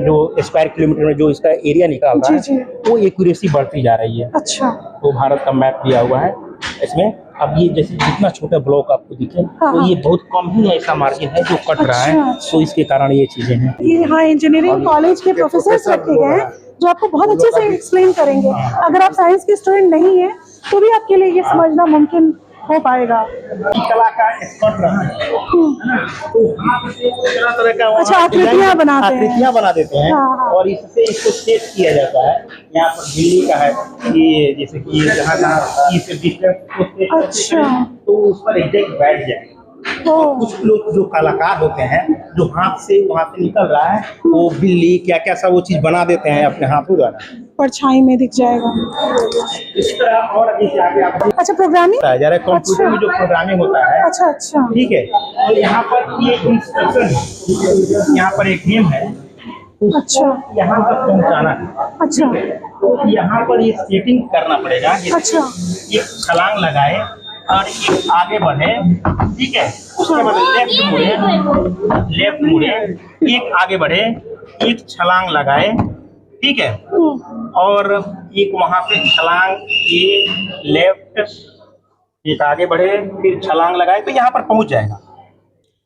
जो स्क्वायर किलोमीटर में जो इसका एरिया निकाल रहा है वो एक्यूरेसी बढ़ती जा रही है। अच्छा, तो भारत का मैप दिया हुआ है इसमें। अब ये जैसे जितना छोटा ब्लॉक आपको दिखे तो ये बहुत कम ही ऐसा मार्जिन है जो कट रहा है, तो इसके कारण ये चीजें हैं। ये यहाँ इंजीनियरिंग कॉलेज के प्रोफेसर रखे गए हैं जो आपको बहुत अच्छे से एक्सप्लेन करेंगे। अगर आप साइंस के स्टूडेंट नहीं है तो भी आपके लिए ये समझना मुमकिन हो पाएगा। कला का एक्सपर्ट रहा है, तरह का अच्छा, आकृतियाँ बनाते हैं, आकृतियाँ बना देते हैं और इससे इसको सेट किया जाता है। यहाँ पर दिल्ली का है कि जैसे कि जहाँ जहाँ इस डिस्टेंस अच्छा, तो उस पर एग्जैक्ट बैठ जाए। और कुछ लोग जो कलाकार होते हैं जो हाथ से वहाँ से निकल रहा है वो बिल्ली क्या क्या सब वो चीज बना देते हैं अपने हाथों द्वारा, परछाई में दिख जाएगा। इस तरह। और जैसे आगे आपको अच्छा, प्रोग्रामिंग जरा कंप्यूटर में जो प्रोग्रामिंग होता है, अच्छा अच्छा, ठीक है, तो यहाँ पर ये इंस्ट्रक्शन, यहाँ पर एक गेम है, अच्छा, यहाँ तक पहुँचाना है। अच्छा, तो यहाँ पर ये सेटिंग करना पड़ेगा। अच्छा, एक छलांग लगाए और एक आगे बढ़े, ठीक है, उसके बाद लेफ्ट मुड़े, एक आगे बढ़े, एक छलांग लगाए, ठीक है, और एक वहां से छलांग, एक लेफ्ट, एक आगे बढ़े, फिर छलांग लगाए, तो यहाँ पर पहुंच जाएगा।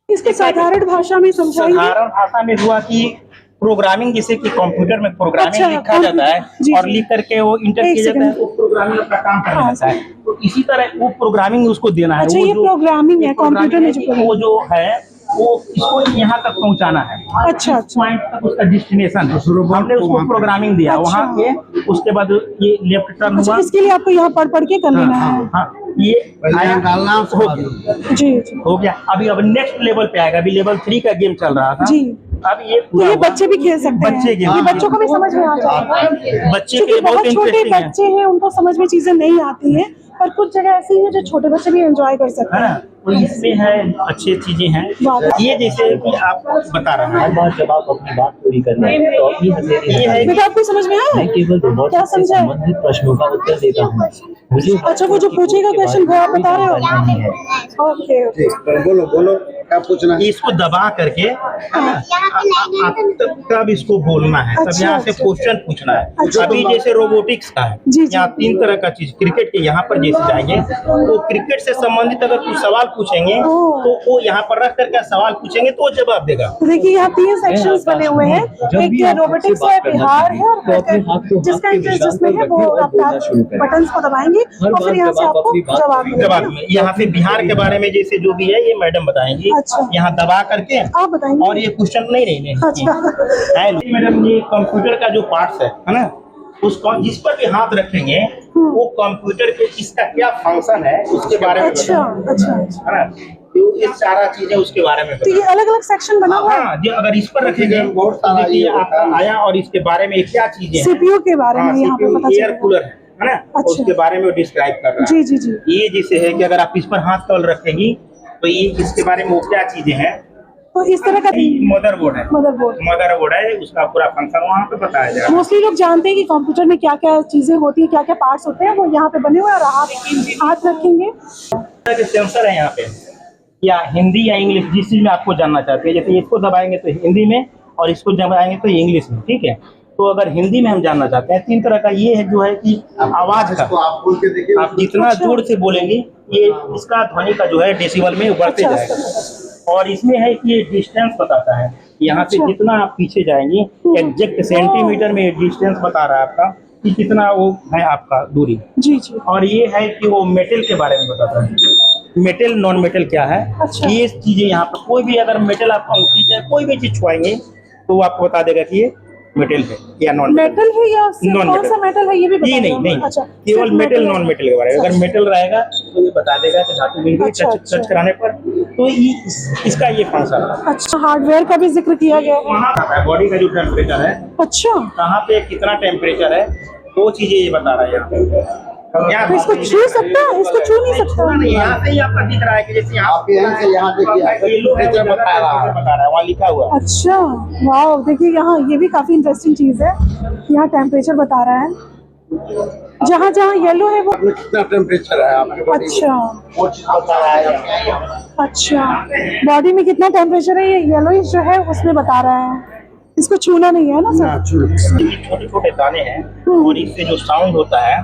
इसके साधारण भाषा में समझाएंगे। साधारण भाषा में हुआ कि प्रोग्रामिंग, जैसे कि कंप्यूटर में प्रोग्रामिंग अच्छा, लिखा जाता है जी, और लिख करके वो इंटर किया जाता है, तो प्रोग्रामिंग अपना काम करने लगता है। तो इसी तरह वो प्रोग्रामिंग उसको देना है। अच्छा, वो ये जो प्रोग्रामिंग है कंप्यूटर में जो वो जो है वो इसको यहाँ तक पहुँचाना है। अच्छा, अच्छा, पॉइंट तक उसका डेस्टिनेशन, हमने उसको प्रोग्रामिंग दिया वहाँ के। उसके बाद ये लेफ्ट टर्न अच्छा, हुआ। इसके लिए आपको यहाँ पढ़ के कर लेना है। हाँ, ये डालना हो गया, जी जी, हो गया। अब नेक्स्ट लेवल पे आएगा। अभी लेवल 3 का गेम चल रहा था जी। अब ये तो ये बच्चे भी खेल सकते हैं, बच्चे ये बच्चों को भी समझ में आ जाएगा। बच्चे के क्योंकि लिए बहुत बहुत छोटे इंटरेस्टिंग है, बच्चे हैं, उनको समझ में चीजें नहीं आती हैं, पर कुछ जगह ऐसी है जो छोटे बच्चे भी एंजॉय कर सकते है ना। हैं। तो इसमें है अच्छी चीजें हैं। ये जैसे कि आप बता रहे हैं, जब आप अपनी बात पूरी कर रहे हैं तो ये है बेटा, आपको समझ में आया? केवल रोबोट क्या से समझे? संबंधित प्रश्नों का उत्तर देता हूँ। मुझे अच्छा, वो जो पूछेगा क्वेश्चन वो आप बता रहे हो? ओके, बोलो बोलो क्या पूछना है। इसको दबा करके तब इसको बोलना है, तब अच्छा, यहाँ से अच्छा। क्वेश्चन पूछना है। अच्छा। अभी जैसे रोबोटिक्स का है, जी, जी। यहाँ 3 तरह का चीज, क्रिकेट के यहाँ पर जैसे जाएंगे तो क्रिकेट से संबंधित अगर कुछ सवाल पूछेंगे तो वो यहाँ पर रख करके सवाल पूछेंगे तो वो जवाब देगा। तो देखिए यहाँ 3 सेक्शंस बने हुए हैं, एक रोबोटिक्स है, बिहार है, और जिसका इंटरेस्ट जिसमें है वो अपना बटन्स को दबाएंगे और फिर यहाँ से आपको जवाब मिलेगा। यहाँ पे बिहार के बारे में जैसे जो भी है ये मैडम बताएंगी। अच्छा। यहाँ दबा करके आप बताएंगे। और ये क्वेश्चन नहीं अच्छा। है मैडम। ये कंप्यूटर का जो पार्ट्स है ना, उसको जिस पर भी हाथ रखेंगे वो कंप्यूटर के इसका क्या फंक्शन है उसके बारे में अच्छा, अच्छा, है ना। तो ये सारा चीजें उसके बारे में तो ये अलग अलग सेक्शन बना हुआ है। हाँ, जो अगर इस पर रखेंगे तो देखिए आपका आया और इसके बारे में क्या चीजें सीपीयू के बारे में यहाँ पे पता एयर कूलर है ना, अच्छा। उसके बारे में डिस्क्राइब कर रहा है। जी जी जी। ये जैसे है कि अगर आप इस पर हाथ कल रखेंगी तो ये इसके बारे में वो क्या चीजें हैं। तो इस तरह का मदरबोर्ड है, मदरबोर्ड है, उसका पूरा फंक्शन वहाँ पे बताया जाएगा। मोस्टली लोग जानते हैं कि कंप्यूटर में क्या क्या चीजें होती है, क्या क्या पार्ट्स होते हैं, वो यहाँ पे बने हुए हैं और आप हाथ रखेंगे। सेंसर है यहाँ पे, या हिंदी या इंग्लिश जिस चीज में आपको जानना चाहते हैं। जैसे इसको दबाएंगे तो हिंदी में और इसको दबाएंगे तो इंग्लिश में, ठीक है। तो अगर हिंदी में हम जानना चाहते हैं 3 तरह का ये है जो है कि आवाज का, आप जितना जोर से बोलेंगे ये इसका ध्वनि का जो है डेसिबल में बढ़ते जाएगा। और इसमें है कि ये डिस्टेंस बताता है, यहाँ से जितना आप पीछे जाएंगे एग्जैक्ट सेंटीमीटर में डिस्टेंस बता रहा है आपका कि कितना वो है आपका दूरी। जी जी। और ये है कि वो मेटल के बारे में बताता है, मेटल नॉन मेटल क्या है। अच्छा। ये चीजें यहाँ पर कोई भी अगर मेटल आप अंगूठी चाहे कोई भी चीज छुआएंगे तो वो आपको बता देगा कि ये मेटल है या नॉन मेटल है या कौन सा मेटल है ये भी ये नहीं अच्छा, केवल मेटल नॉन मेटल के बारे में। अगर मेटल रहेगा तो ये बता देगा कि धातु बिंदु टच कराने पर, तो इसका ये फंक्शन है। अच्छा, हार्डवेयर का भी जिक्र किया गया है। वहाँ बॉडी का जो टेम्परेचर है, अच्छा, कहाँ पे कितना टेम्परेचर है वो चीजें ये बता रहा है यहाँ पे। तो इसको छू सकता है, इसको छू नहीं सकता। यहाँ से ही आपका दिख रहा है कि जैसे यहाँ से यहाँ देखिए बता रहा है, वहाँ लिखा हुआ है। अच्छा, वाह, देखिए यहाँ ये भी काफी इंटरेस्टिंग चीज है, यहाँ टेम्परेचर बता रहा है। जहाँ जहाँ येलो है वो कितना टेम्परेचर है आपके बॉडी में, अच्छा वो चीज बता रहा है। अच्छा, बॉडी में कितना टेम्परेचर है ये येलोइश जो है उसमें बता रहा है। इसको छूना नहीं है ना सर? छोटे छोटे दाने हैं और इससे जो साउंड होता है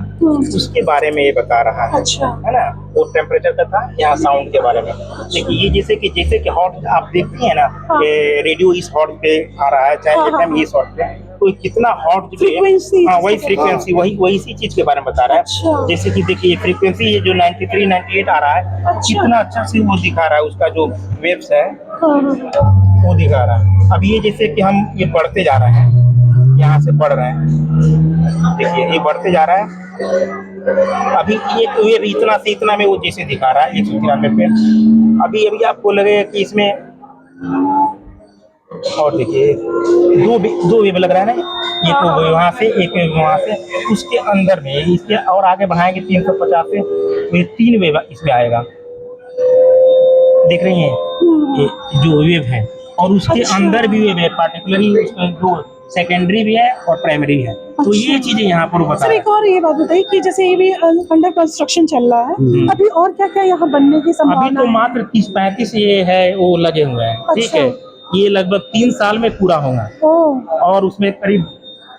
उसके बारे में ये बता रहा है। अच्छा। है ना, वो टेम्परेचर का था, यहाँ साउंड के बारे में। देखिए ये जैसे कि हॉट आप देखती है ना, ये रेडियो इस हॉट पे आ रहा है, चाहे FM इस हॉट पे, तो कितना हॉट जो Frequency। है, हाँ वही फ्रीक्वेंसी, वही इसी चीज के बारे में बता रहा है। अच्छा। जैसे कि देखिए फ्रीक्वेंसी ये जो 93 98 आ रहा है, अच्छा। कितना अच्छा से वो दिखा रहा है, उसका जो वेव्स है हाँ, हाँ। वो दिखा रहा है। अब ये जैसे कि हम ये बढ़ते जा रहे हैं, यहाँ से बढ़ रहे हैं, देखिए ये बढ़ते जा रहा है। अभी एक वेव इतना से इतना में वो जैसे दिखा रहा है 193 पे। अभी आपको लगेगा कि इसमें, और देखिए दो वेव लग रहा है ना, एक वेव वहाँ से, एक वेव वहाँ से, उसके अंदर में इसके और आगे बढ़ाएंगे 350 से, तो ये 3 वेव इसमें आएगा। देख रही हैं ये जो वेव है, और उसके अंदर भी वेव है, पार्टिकुलरली उसमें जो सेकेंडरी भी है और प्राइमरी है। तो ये चीजें यहाँ पर बता सर एक और ये बात बताइए कि जैसे ये भी अंडर कंस्ट्रक्शन चल रहा है, अभी और क्या क्या यहाँ बनने की अभी संभावना तो है? मात्र 30-35 ये है वो लगे हुए हैं। ठीक अच्छा। है, ये लगभग 3 साल में पूरा होगा, ओह, और उसमें करीब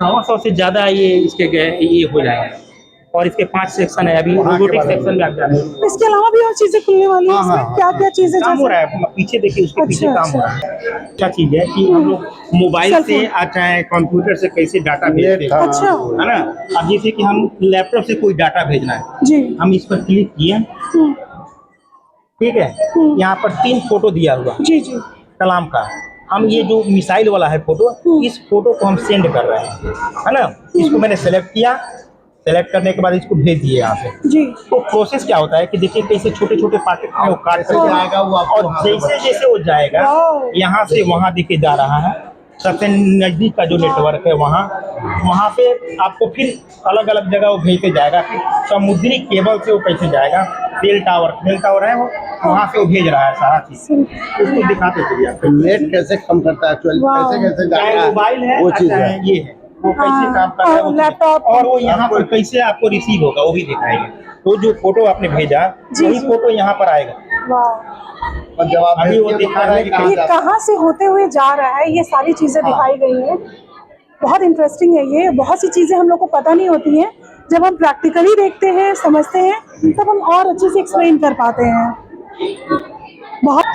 100 से ज्यादा ये इसके ये हो जाएंगे। और इसके 5 सेक्शन है, अभी रोबोटिक सेक्शन में आप जाने। इसके अलावा भी और चीजें खुलने वाली हैं इसमें? क्या क्या चीजें काम हो जैसे? रहा है, पीछे देखिए उसके पीछे अच्छा, काम हो रहा है। क्या चीज है कि हम लोग मोबाइल से चाहे कंप्यूटर से कैसे डाटा भेजते हैं, अच्छा। है ना। अब जैसे कि हम लैपटॉप से कोई डाटा भेजना है, जी। हम इस पर क्लिक किए, ठीक है, यहाँ पर 3 फोटो दिया हुआ जी जी। कलाम का। हम ये जो मिसाइल वाला है फोटो, इस फोटो को हम सेंड कर रहे हैं, है ना। इसको मैंने सेलेक्ट किया, सेलेक्ट करने के बाद इसको भेज दिए यहाँ से। जी। तो प्रोसेस क्या होता है कि देखिए कैसे छोटे छोटे पार्टिकल वो काट करके आएगा, वो और जैसे जैसे वो जाएगा यहाँ से वहाँ दिखे जा रहा है। सबसे नजदीक का जो नेटवर्क है वहाँ पे आपको फिर अलग अलग जगह वो भेजते जाएगा। फिर समुद्री केबल से वो कैसे जाएगा, सेल टावर है वो, वहाँ से वो भेज रहा है सारा चीज। उसको दिखाते चलिए आपको नेट कैसे कम करता है एक्चुअली, कैसे चाहे जाता मोबाइल है वो चीज चाहे है। ये है, वो कैसे काम कर रहा है वो चीज़ है। लैपटॉप और वो यहाँ पर कैसे आपको रिसीव होगा वो भी दिखाएंगे। तो जो फोटो आपने भेजा वही फोटो यहाँ पर आएगा। वाह, और जब आप अभी वो दिखा रहा है कि ये कहाँ से होते हुए जा रहा है, ये सारी चीजें दिखाई गई हैं। बहुत इंटरेस्टिंग है ये, बहुत सी चीजें हम लोग को पता नहीं होती हैं। जब हम प्रैक्टिकली देखते हैं, समझते हैं, तब हम और अच्छे से एक्सप्लेन कर पाते हैं। बहुत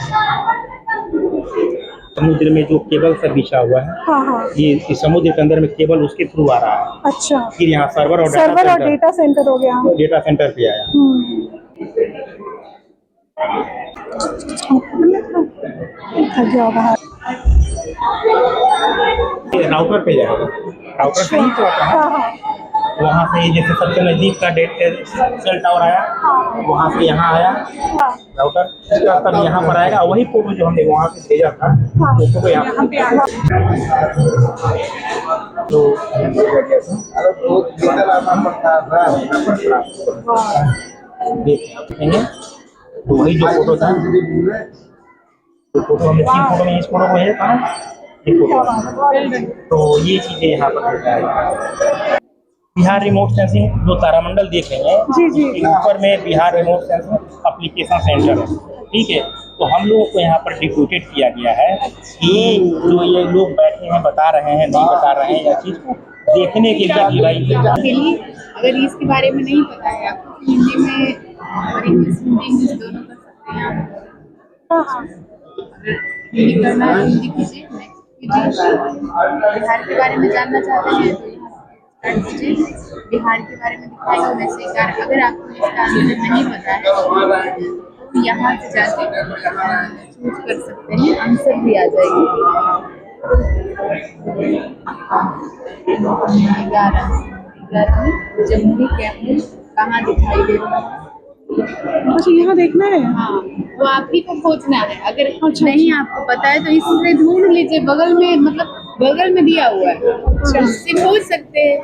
समुद्र में जो केबल सब बिछा हुआ है, हाँ हाँ, ये समुद्र के अंदर में केबल उसके थ्रू आ रहा है। अच्छा। फिर यहाँ सर्वर और डेटा सेंटर हो गया। डेटा सेंटर पे आया। थक गया होगा। ये राउटर पे जाएगा, राउटर से ही तो आता है। हाँ हाँ, वहाँ से जैसे सबसे नजदीक का सेल टावर आया, वहाँ से यहाँ आया राउटर, इसका तब यहाँ पर आएगा। वही फोटो जो हमने वहाँ से भेजा था वो फोटो यहाँ पे आएगा। तो देखेंगे तो वही जो फोटो था, तो फोटो हमने 3 फोटो में इस फोटो को है कहाँ, एक फोटो। तो ये चीजें यहाँ पर होता है। बिहार रिमोट सेंसिंग जो तारामंडल देख रहे हैं, जी जी, ऊपर में Bihar remote sensing application centre है। ठीक है, तो हम लोगों को यहाँ पर डिप्यूटेड किया गया है कि जो ये लोग बैठे हैं बता रहे हैं, नहीं बता रहे हैं, या चीज को देखने के लिए कि भाई अगर इसके बारे में नहीं पता है आपको, हिंदी में और इंग्लिश दोनों कर सकते हैं आप। हाँ हाँ, हिंदी करना है हिंदी कीजिए, बिहार के बारे में जानना चाहते हैं तो यहाँ कीजिए, बिहार के बारे में दिखाएगा वैसे। अगर आपको इसका आंसर नहीं पता है तो यहाँ से जाके चूज कर सकते हैं, आंसर भी आ जाएगी। 11 में जमुई कैंप कहाँ दिखाई दे रहा है? अच्छा यहाँ देखना है। हाँ, वो आप ही को खोजना है। अगर नहीं आपको पता है तो इससे ढूंढ लीजिए, बगल में, मतलब बगल में दिया हुआ है, इससे पूछ सकते हैं।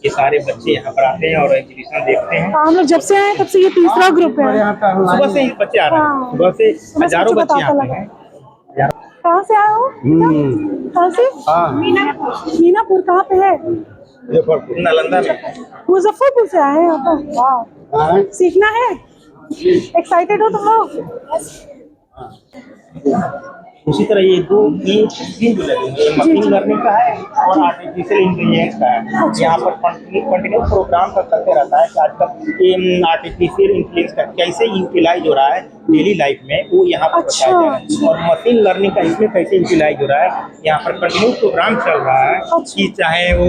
ये सारे बच्चे यहाँ पर आते हैं और एग्जीबिशन देखते हैं। हम लोग जब से आए तब से ये तीसरा ग्रुप है। सुबह से ही बच्चे आ रहे हैं, सुबह से हजारों बच्चे आते हैं। कहाँ से आए हो? कहाँ से? मीनापुर। कहाँ पे है? नालंदा में। मुजफ्फरपुर से आए हैं यहाँ पर। वाह, सीखना है। एक्साइटेड हो तुम लोग? उसी तरह ये तीन जो लगे हैं, मशीन लर्निंग का है और आर्टिफिशियल इंटेलिजेंस का है। यहाँ पर कंटिन्यूस प्रोग्राम का करते रहता है कि आजकल ये आर्टिफिशियल इंटेलिजेंस का कैसे यूटिलाइज हो रहा है डेली लाइफ में, वो यहाँ पर बताया जा रहा है। और मशीन लर्निंग का इसमें कैसे यूटिलाइज हो रहा है, यहाँ पर कंटिन्यूस प्रोग्राम चल रहा है कि चाहे वो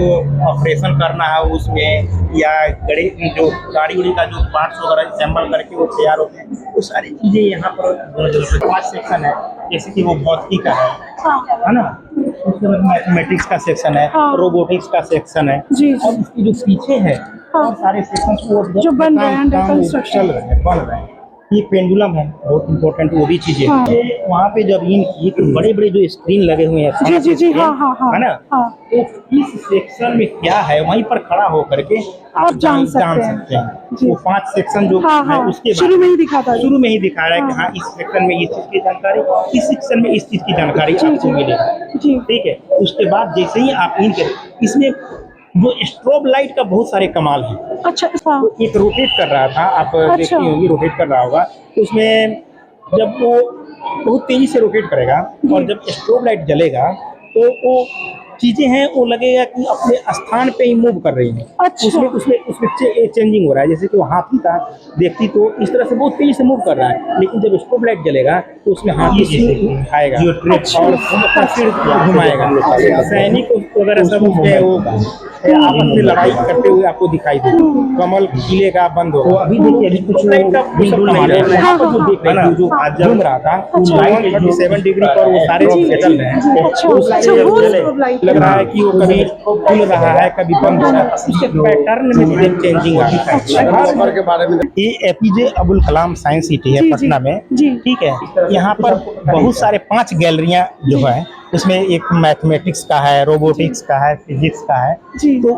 ऑपरेशन करना है उसमें, या गाड़ी उड़ी का जो पार्ट्स वगैरह असेंबल करके वो तैयार होते हैं, वो सारी चीज़ें यहाँ पर 5 सेक्शन है। जैसे कि वो भौतिकी का है ना, उसके बाद मैथमेटिक्स का सेक्शन है, रोबोटिक्स का सेक्शन है, और इसकी जो पीछे है और सारे सेक्शन वो जो बन रहे हैं, चल रहे हैं, बन रहे हैं। ये पेंडुलम है, बहुत इंपॉर्टेंट वो भी चीजें हैं। वहाँ पे जब इन तो बड़े बड़े जो स्क्रीन लगे हुए हैं, जी, हाँ, है ना, तो इस सेक्शन में क्या है वहीं पर खड़ा होकर के आप जान सकते हैं। वो 5 सेक्शन जो है उसके शुरू में ही दिखाता है, शुरू में ही दिखा रहा है कि हाँ इस सेक्शन में इस चीज की जानकारी, इस सेक्शन में इस चीज की जानकारी आपको मिलेगी। ठीक है, उसके बाद जैसे ही आप इसमें जो स्ट्रोब लाइट का बहुत सारे कमाल है। अच्छा, तो एक रोटेट कर रहा था, आप देखती होंगी, रोटेट कर रहा होगा, तो उसमें जब वो बहुत तेजी से रोटेट करेगा और जब स्ट्रोब लाइट जलेगा तो वो चीजें हैं वो लगेगा कि अपने स्थान पे ही मूव कर रही हैं। अच्छा। उसमें चेंजिंग हो रहा है। जैसे कि वो हाथी था, देखती तो इस तरह से बहुत तेजी से मूव कर रहा है, लेकिन जब स्ट्रोब लाइट जलेगा तो उसमें हाथी उठाएगा और फिर घुमाएगा। सैनिक वगैरह सब उसमें वो आपस में लड़ाई करते हुए आपको दिखाई दे, कमल किले का बंद हो। अभी देखिए अभी कुछ जो आज घूम रहा था 137 डिग्री पर वो सारे चल रहे हैं। लग रहा है कि वो कभी खुल रहा है, कभी बंद हो रहा है, उसके पैटर्न में भी चेंजिंग आ रहा है। ये APJ Abdul Kalam science city है पटना में। ठीक है, यहाँ पर बहुत सारे 5 गैलरियाँ जो है, उसमें एक मैथमेटिक्स का है, रोबोटिक्स का है, फिजिक्स का है। तो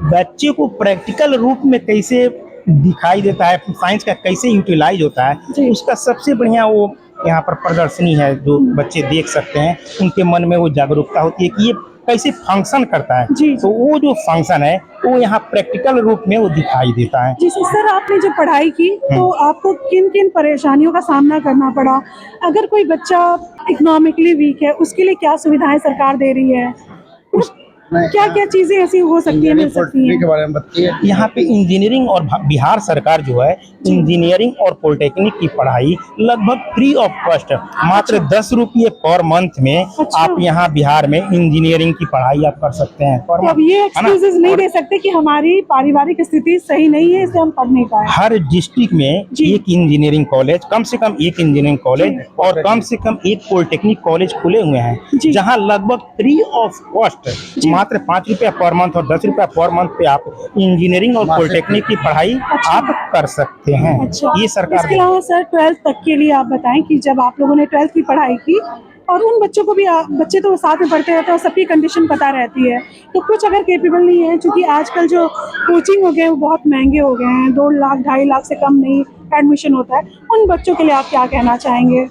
बच्चे को प्रैक्टिकल रूप में कैसे दिखाई देता है, साइंस का कैसे यूटिलाइज होता है, उसका सबसे बढ़िया वो यहाँ पर प्रदर्शनी है जो बच्चे देख सकते हैं। उनके मन में वो जागरूकता होती है कि ये कैसे फंक्शन करता है। तो वो जो फंक्शन है वो यहाँ प्रैक्टिकल रूप में वो दिखाई देता है। जी सर, आपने जब पढ़ाई की तो आपको किन किन परेशानियों का सामना करना पड़ा? अगर कोई बच्चा इकोनॉमिकली वीक है उसके लिए क्या सुविधाएं सरकार दे रही है? क्या क्या चीजें ऐसी हो सकती है, मिल सकती है? के बारे में बताइए। यहाँ पे इंजीनियरिंग और बिहार सरकार जो है इंजीनियरिंग और पॉलिटेक्निक की पढ़ाई लगभग फ्री ऑफ कॉस्ट, मात्र 10 रुपये पर मंथ में आप यहाँ बिहार में इंजीनियरिंग की पढ़ाई आप कर सकते हैं। तो अब ये एक्सक्यूजेस नहीं दे सकते कि हमारी पारिवारिक स्थिति सही नहीं है, इससे हम पढ़ नहीं पाए। हर डिस्ट्रिक्ट में एक इंजीनियरिंग कॉलेज, कम से कम एक इंजीनियरिंग कॉलेज और कम से कम एक पॉलिटेक्निक कॉलेज खुले हुए हैं, जहाँ लगभग फ्री ऑफ कॉस्ट मात्र 5 रुपया पर मंथ और 10 रुपया पर मंथ पे आप इंजीनियरिंग और पॉलिटेक्निक की पढ़ाई आप कर सकते हैं। ये सरकार। इसके अलावा सर 12th तक के लिए आप बताएं कि जब आप लोगों ने 12th की पढ़ाई की और उन बच्चों को भी, बच्चे तो साथ में पढ़ते रहते हैं और सबकी कंडीशन पता रहती है, तो कुछ अगर केपेबल नहीं है, क्योंकि आजकल जो कोचिंग हो गए वो बहुत महंगे हो गए हैं, 2 लाख 2.5 लाख से कम नहीं एडमिशन होता है, उन बच्चों के लिए आप क्या कहना चाहेंगे?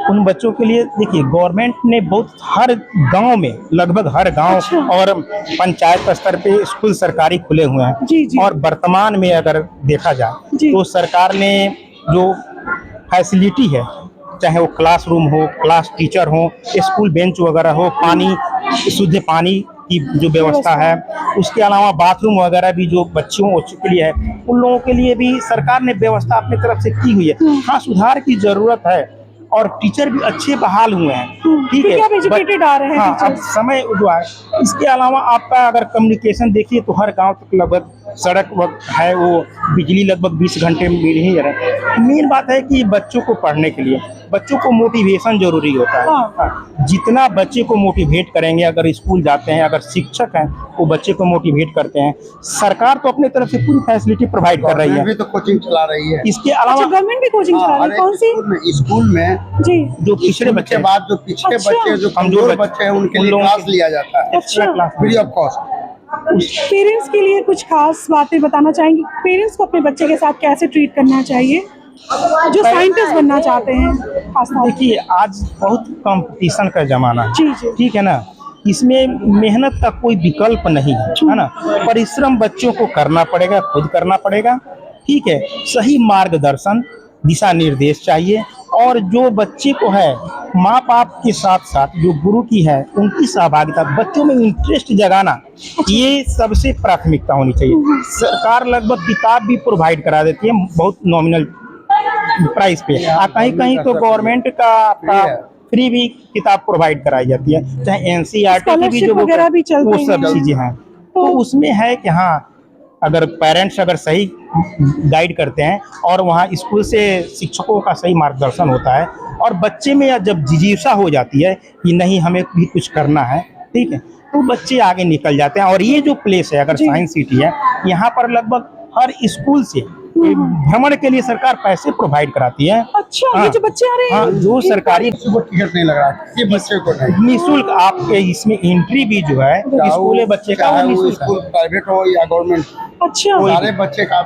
उन बच्चों के लिए देखिए, गवर्नमेंट ने बहुत हर गांव में, लगभग हर गांव और पंचायत स्तर पे स्कूल सरकारी खुले हुए हैं। और वर्तमान में अगर देखा जाए तो सरकार ने जो फैसिलिटी है, चाहे वो क्लासरूम हो, क्लास टीचर हो, स्कूल बेंच वगैरह हो, पानी, शुद्ध पानी की जो व्यवस्था है, उसके अलावा बाथरूम वगैरह भी जो बच्चों के लिए है, उन लोगों के लिए भी सरकार ने व्यवस्था अपनी तरफ से की हुई है। हाँ, सुधार की जरूरत है और टीचर भी अच्छे बहाल हुए हैं। ठीक है, एजुकेटेड आ रहे हैं। हाँ, अब समय जो है, इसके अलावा आपका अगर कम्युनिकेशन देखिए तो हर गांव तक लगभग सड़क है, वो बिजली लगभग 20 घंटे में मिल ही रहा है। मेन बात है कि बच्चों को पढ़ने के लिए बच्चों को मोटिवेशन जरूरी होता है। जितना बच्चे को मोटिवेट करेंगे, अगर स्कूल जाते हैं, अगर शिक्षक हैं वो बच्चे को मोटिवेट करते हैं, सरकार तो अपने तरफ से पूरी फैसिलिटी प्रोवाइड कर रही है। भी तो कोचिंग चला रही है। इसके अलावा गवर्नमेंट भी कोचिंग चला रही है। कौन सी? स्कूल में जो पिछड़े बच्चे बाद जो पिछड़े बच्चे, जो कमजोर बच्चे हैं, उनके लिए क्लास लिया जाता है फ्री ऑफ कॉस्ट। पेरेंट्स के लिए कुछ खास बातें बताना चाहेंगे? पेरेंट्स को अपने बच्चे के साथ कैसे ट्रीट करना चाहिए जो साइंटिस्ट बनना चाहते हैं? देखिए, आज बहुत कंपटीशन का जमाना है, ठीक है ना, इसमें मेहनत का कोई विकल्प नहीं है ना। परिश्रम बच्चों को करना पड़ेगा, खुद करना पड़ेगा, ठीक है। सही मार्गदर्शन, दिशा निर्देश चाहिए, और जो बच्चे को है माँ बाप के साथ साथ जो गुरु की है उनकी सहभागिता, बच्चों में इंटरेस्ट जगाना, ये सबसे प्राथमिकता होनी चाहिए। सरकार लगभग किताब भी प्रोवाइड करा देती है बहुत नॉमिनल प्राइस पे, कहीं कहीं तो गवर्नमेंट का फ्री भी किताब प्रोवाइड कराई जाती है, चाहे एनसीईआरटी की भी जो वो सब चीजें हैं। तो उसमें है कि हाँ, अगर पेरेंट्स अगर सही गाइड करते हैं और वहाँ स्कूल से शिक्षकों का सही मार्गदर्शन होता है, और बच्चे में जब जिज्ञासा हो जाती है कि नहीं हमें भी कुछ करना है, ठीक है, तो बच्चे आगे निकल जाते हैं। और ये जो प्लेस है, अगर साइंस सिटी है, यहाँ पर लगभग हर स्कूल से भ्रमण के लिए सरकार पैसे प्रोवाइड कराती है। अच्छा, ये जो बच्चे आ रहे हैं, हाँ, जो सरकारी टिकट नहीं लग रहा है ये बच्चे को नहीं, निःशुल्क आपके इसमें एंट्री भी जो है स्कूल बच्चे का चाहे वो निःशुल्क स्कूल प्राइवेट हो या गवर्नमेंट, अच्छा, सारे बच्चे का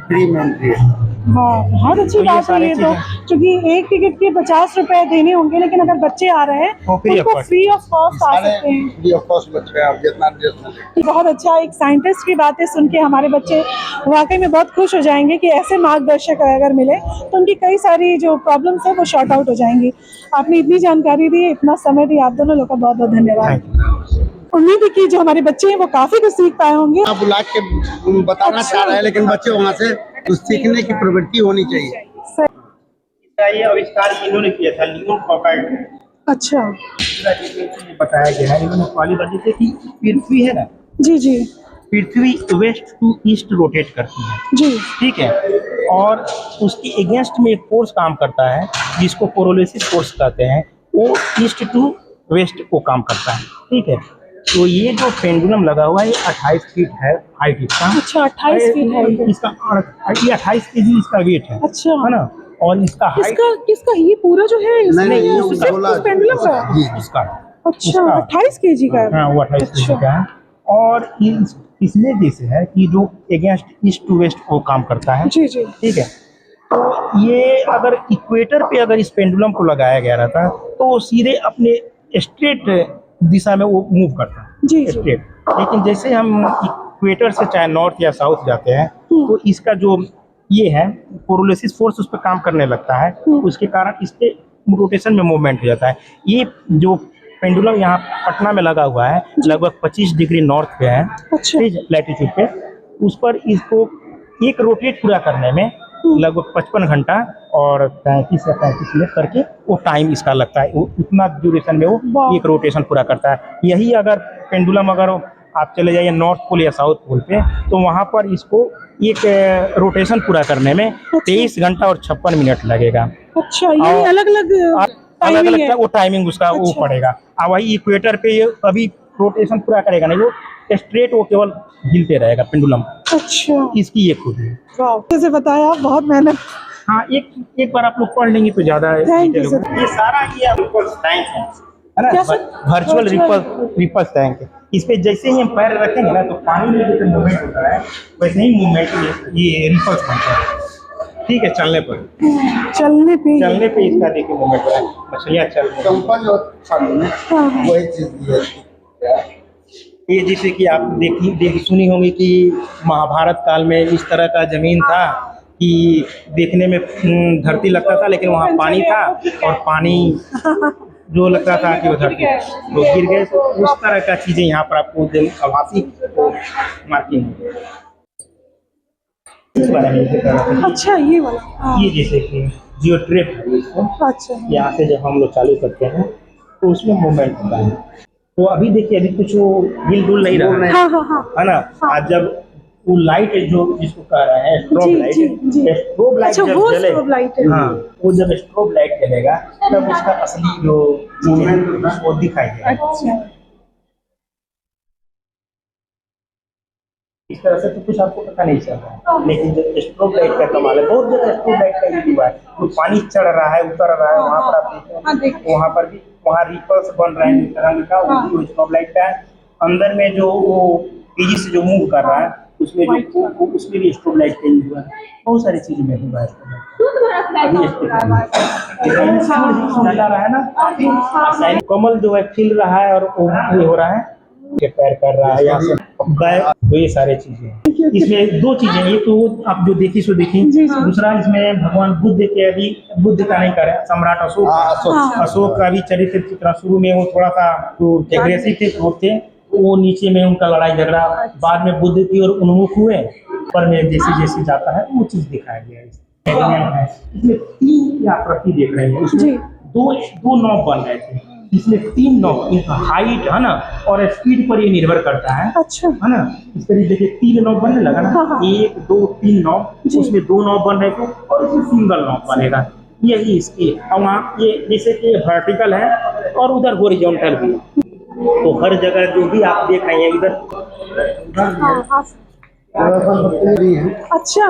फ्री में एंट्री है। हाँ, बहुत अच्छी बात है ये तो, क्योंकि एक टिकट के 50 रुपए देने होंगे, लेकिन अगर बच्चे आ रहे हैं वो उनको फ्री ऑफ कॉस्ट आ सकते हैं। फ्री ऑफ कॉस्ट बच्चे आप जितना दे सकते। बहुत अच्छा, एक साइंटिस्ट की बातें सुन के हमारे बच्चे वाकई में बहुत खुश हो जाएंगे कि ऐसे मार्गदर्शक अगर मिले तो उनकी कई सारी जो प्रॉब्लम्स है वो शॉर्ट आउट हो जाएंगी। आपने इतनी जानकारी दी, इतना समय दिया, आप दोनों लोग का बहुत बहुत धन्यवाद। उम्मीद है कि जो हमारे बच्चे हैं वो काफी कुछ सीख पाए होंगे। आप बुला के बताना चाह रहे हैं, लेकिन बच्चे वहाँ से कुछ सीखने की प्रवृत्ति होनी चाहिए। ये आविष्कार इन्होंने किया था, लियोन फौकाल्ट। अच्छा, बताया गया है इन्होंने पहली बार जैसे कि पृथ्वी है ना, जी जी पृथ्वी वेस्ट टू ईस्ट रोटेट करती है, जी, ठीक है, और उसके अगेंस्ट में एक फोर्स काम करता है जिसको कोरोलिसिस फोर्स कहते हैं, वो ईस्ट टू वेस्ट को काम करता है, ठीक है। तो ये जो पेंडुलम लगा हुआ है, ये 28 फीट है हाइट इसका। अच्छा, 28 फीट है इसका, ये 28 केजी इसका वेट है, अच्छा, है ना। और इसका हाइट, किसका ये पूरा जो है नहीं, ये सिर्फ पेंडुलम का, उसका अच्छा, 28 केजी का है। हाँ, वो 28 केजी का है। और इसमें जैसे है कि जो अगेंस्ट ईस्ट टू वेस्ट वो काम करता है, जी जी, ठीक है। तो ये अगर इक्वेटर पे अगर इस पेंडुलम को लगाया गया रहता तो वो सीधे अपने स्ट्रेट दिशा में वो मूव करता है, जी जी, स्ट्रेट। लेकिन जैसे हम इक्वेटर से चाहे नॉर्थ या साउथ जाते हैं तो इसका जो ये है कोरोलिसिस फोर्स उस पर काम करने लगता है, उसके कारण इसके रोटेशन में मूवमेंट हो जाता है। ये जो पेंडुलम यहाँ पटना में लगा हुआ है लगभग 25 डिग्री नॉर्थ पे है, अच्छा, लैटिट्यूड पे। उस पर इसको एक रोटेट पूरा करने में लगभग 55 घंटा और 35 या 35 मिनट करके वो टाइम इसका लगता है। वो उतना ड्यूरेशन में वो एक रोटेशन पूरा करता है। यही अगर पेंडुलम अगर आप चले जाइए नॉर्थ पोल या साउथ पोल पे, तो वहाँ पर इसको एक रोटेशन पूरा करने में 23 घंटा और 56 मिनट लगेगा। अच्छा, ये अलग अलग अलग वो टाइमिंग उसका वो पड़ेगा। अब वही इक्वेटर पे ये कभी रोटेशन पूरा करेगा नहीं, वो स्ट्रेट वो केवल हिलते रहेगा पेंडुलम। अच्छा, इसकी ये खूबी है। जैसे बताया, बहुत मेहनत। हाँ, एक बार आप लोग पढ़ लेंगे तो ज्यादा है। ये सारा ये रिपल्स टैंक है ना, वर्चुअल रिपल्स टैंक है। इस पे जैसे ही हम पैर रखेंगे ना तो पानी में जैसे मूवमेंट होता है वैसे ही मूवमेंट ये रिपल्स बनता है, ठीक है। चलने पे इसका देखिए मूवमेंट हो रहा है, मछलियाँ चल रही हैं, वही चीज ये जैसे कि आप देखी सुनी होंगी कि महाभारत काल में इस तरह का जमीन था कि देखने में धरती लगता था, लेकिन वहाँ पानी था और पानी जो लगता था कि वो धरती तो गिर गए। तो उस तरह का चीजें यहाँ पर आपको आभासी मार्किंग इस बारे में। अच्छा, ये वाला, ये जैसे कि जियो ट्रिप है इसको, अच्छा, यहाँ से जब हम लोग चालू करते हैं तो उसमें मूवमेंट होता है। तो अभी देखिए, अभी कुछ वो हिल डुल नहीं रहा है, है ना। आज जब वो लाइट जो जिसको कह रहे हैं स्ट्रोब लाइट अच्छा, जब वो जले, स्ट्रोब लाइट है। हाँ, वो जब स्ट्रोब लाइट जलेगा तब उसका असली जो मूवमेंट वो दिखाई देगा। अच्छा, इस तरह से तो कुछ आपको पता नहीं चल रहा है, लेकिन जो स्ट्रोब लाइट का कमाल है, बहुत जगह स्ट्रोब लाइट का यूज हुआ है। तो पानी चढ़ रहा है, उतर रहा है, वहाँ पर आप देखते हैं, वहाँ पर भी वहाँ रिपल्स बन रहे हैं रंग का, वो स्ट्रोब लाइट का है। अंदर में जो वो तेजी से जो मूव कर रहा है उसमें जो उसमें भी स्ट्रोब लाइट चेंज हुआ है, बहुत सारी चीजें में हुआ है। चला रहा है ना, कमल जो है खिल रहा है और वो हो रहा है, के पैर कर रहा है, या तो ये सारे चीजें हैं। इसमें दो चीजें, ये तो आप जो देखी सो देखी, दूसरा इसमें भगवान बुद्ध के, अभी बुद्ध का नहीं कर रहे, सम्राट अशोक का भी चरित्र चित्रण। शुरू में वो थोड़ा सा एग्रेसिव थे, क्रूर थे, वो नीचे में उनका लड़ाई झगड़ा, बाद में बुद्ध की ओर उन्मुख हुए, पर में जैसे जैसे जाता है वो चीज दिखाया गया है। इसमें 3 आकृति देख रहे हैं, उसमें दो नॉब बन रहे थे, इसमें 3 नॉब, इनका हाइट है ना और स्पीड पर ये निर्भर करता है। अच्छा, है ना, इस तरीके से 3 नॉब बनने लगा ना, 1 2 3 नॉब, उसमें 2 नॉब बन रहे थे और इसमें सिंगल नॉब बनेगा, यही इसकी। और वहाँ ये जैसे कि वर्टिकल है और उधर हॉरिजॉन्टल भी, तो हर जगह जो भी आप देख रहे हैं इधर। अच्छा,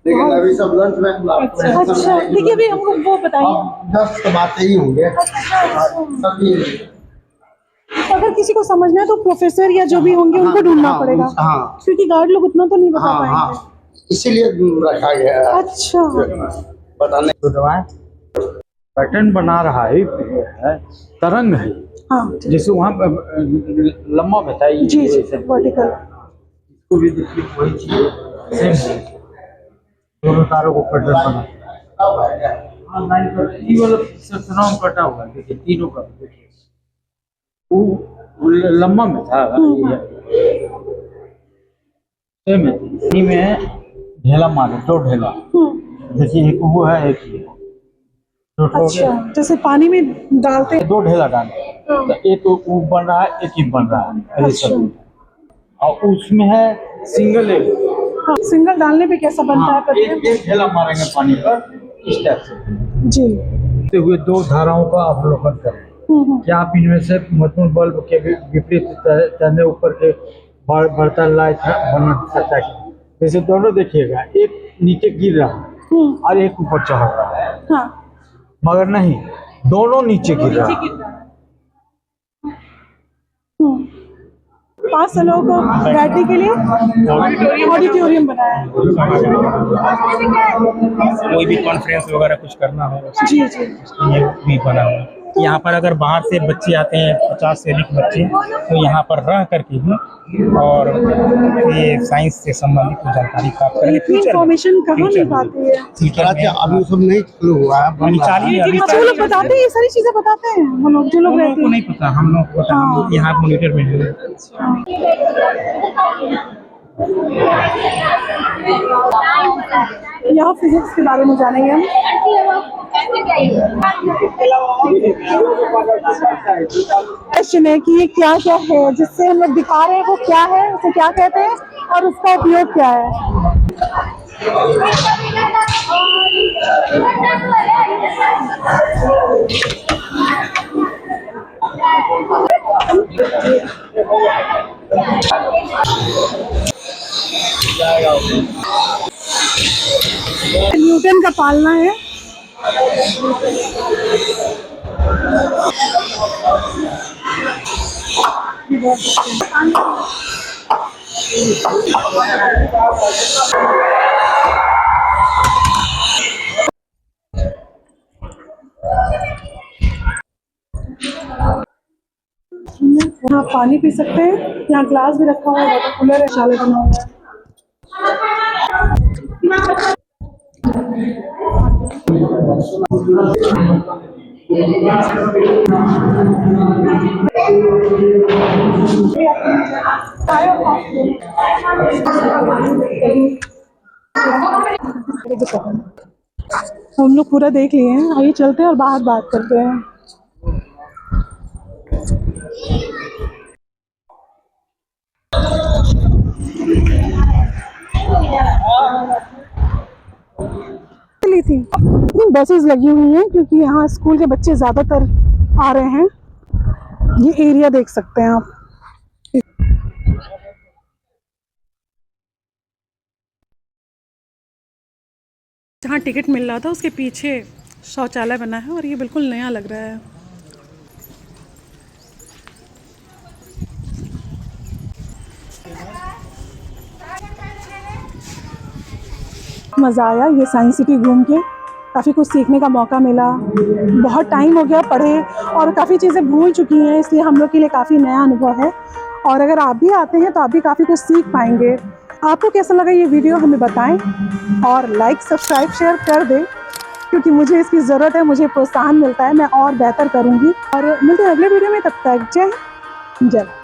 लेकिन अभी सब लंच में अच्छा, देखिए अभी हमको वो बताइए, 10 बातें ही होंगे सभी। अगर किसी को समझना है तो प्रोफेसर या जो भी होंगे उनको ढूंढना पड़ेगा, क्योंकि गार्ड लोग उतना तो नहीं बता पाएंगे, इसीलिए रखा गया है। अच्छा, बताने पैटर्न बना रहा है, तरंग है। हाँ, जैसे वहाँ लंबा बताइए, जी जी, वर्टिकल, इसको भी देखिए वही चीज सेम, दोनों तारों को पैटर्न बना, ये वाला सतनाम कटा हुआ है, देखिए तीनों का, देखिए वो लंबा में था, सेम है, इसी में ढेला मारे, 2 ढेला, देखिए एक वो है, एक ये। अच्छा, जैसे पानी में डालते हैं 2 ढेला डाले, तो एक वो बन रहा है, एक ही बन रहा है, अच्छा, और उसमें है सिंगल एक। हाँ, सिंगल डालने पे कैसा बनता है पता है? एक ढेला मारेंगे पानी पर इस टाइप से, जी, होते हुए 2 धाराओं का अवलोकन करें। क्या आप इनमें से महत्वपूर्ण बल्ब के विपरीत तैरने ऊपर के बढ़ता लाइट बना सकता है? जैसे दोनों देखिएगा, एक नीचे गिर रहा है और एक ऊपर चढ़ रहा है, हाँ, मगर नहीं, दोनों नीचे गिर रहा है। 5 सालों को बैठने के लिए ऑडिटोरियम बनाया है। कोई भी कॉन्फ्रेंस वगैरह कुछ करना हो, जी जी, ये भी बना हुआ है। यहाँ पर अगर बाहर से बच्चे आते हैं, 50 से अधिक बच्चे, तो यहाँ पर रह करके भी और ये साइंस से संबंधित जानकारी प्राप्त करेंगे। इतनी इन्फॉर्मेशन कहाँ मिल पाती है? अभी सब नहीं शुरू हुआ है, अच्छा, वो लोग बताते हैं, ये सारी चीजें बताते हैं वो लोग, जो लोग रहते को हैं। नहीं पता, हम लोग को पता, हम यहाँ मॉनिटर में हैं। यहाँ फिजिक्स के बारे में जानेंगे हम। क्वेश्चन है कि ये क्या क्या है जिससे हम लोग दिखा रहे हैं, वो क्या है, उसे क्या कहते हैं और उसका उपयोग क्या है? न्यूटन का पालना है। यहाँ पानी पी सकते हैं, यहाँ ग्लास भी रखा हुआ है, वाटर कूलर है, शाले बना हुआ है। हम लोग पूरा देख लिए हैं, आइए चलते हैं और बाहर बात करते हैं। ली थी बसेस लगी हुई हैं क्योंकि यहाँ स्कूल के बच्चे ज़्यादातर आ रहे हैं। ये एरिया देख सकते हैं आप। जहाँ टिकट मिल रहा था उसके पीछे शौचालय बना है और ये बिल्कुल नया लग रहा है। मज़ा आया ये साइंस सिटी घूम के, काफ़ी कुछ सीखने का मौका मिला। बहुत टाइम हो गया पढ़े और काफ़ी चीज़ें भूल चुकी हैं, इसलिए हम लोग के लिए काफ़ी नया अनुभव है। और अगर आप भी आते हैं तो आप भी काफ़ी कुछ सीख पाएंगे। आपको कैसा लगा ये वीडियो हमें बताएं और लाइक सब्सक्राइब शेयर कर दें, क्योंकि मुझे इसकी ज़रूरत है, मुझे प्रोत्साहन मिलता है, मैं और बेहतर करूँगी। और मिलते हैं अगले वीडियो में, तब तक जय हिंद, जय भारत।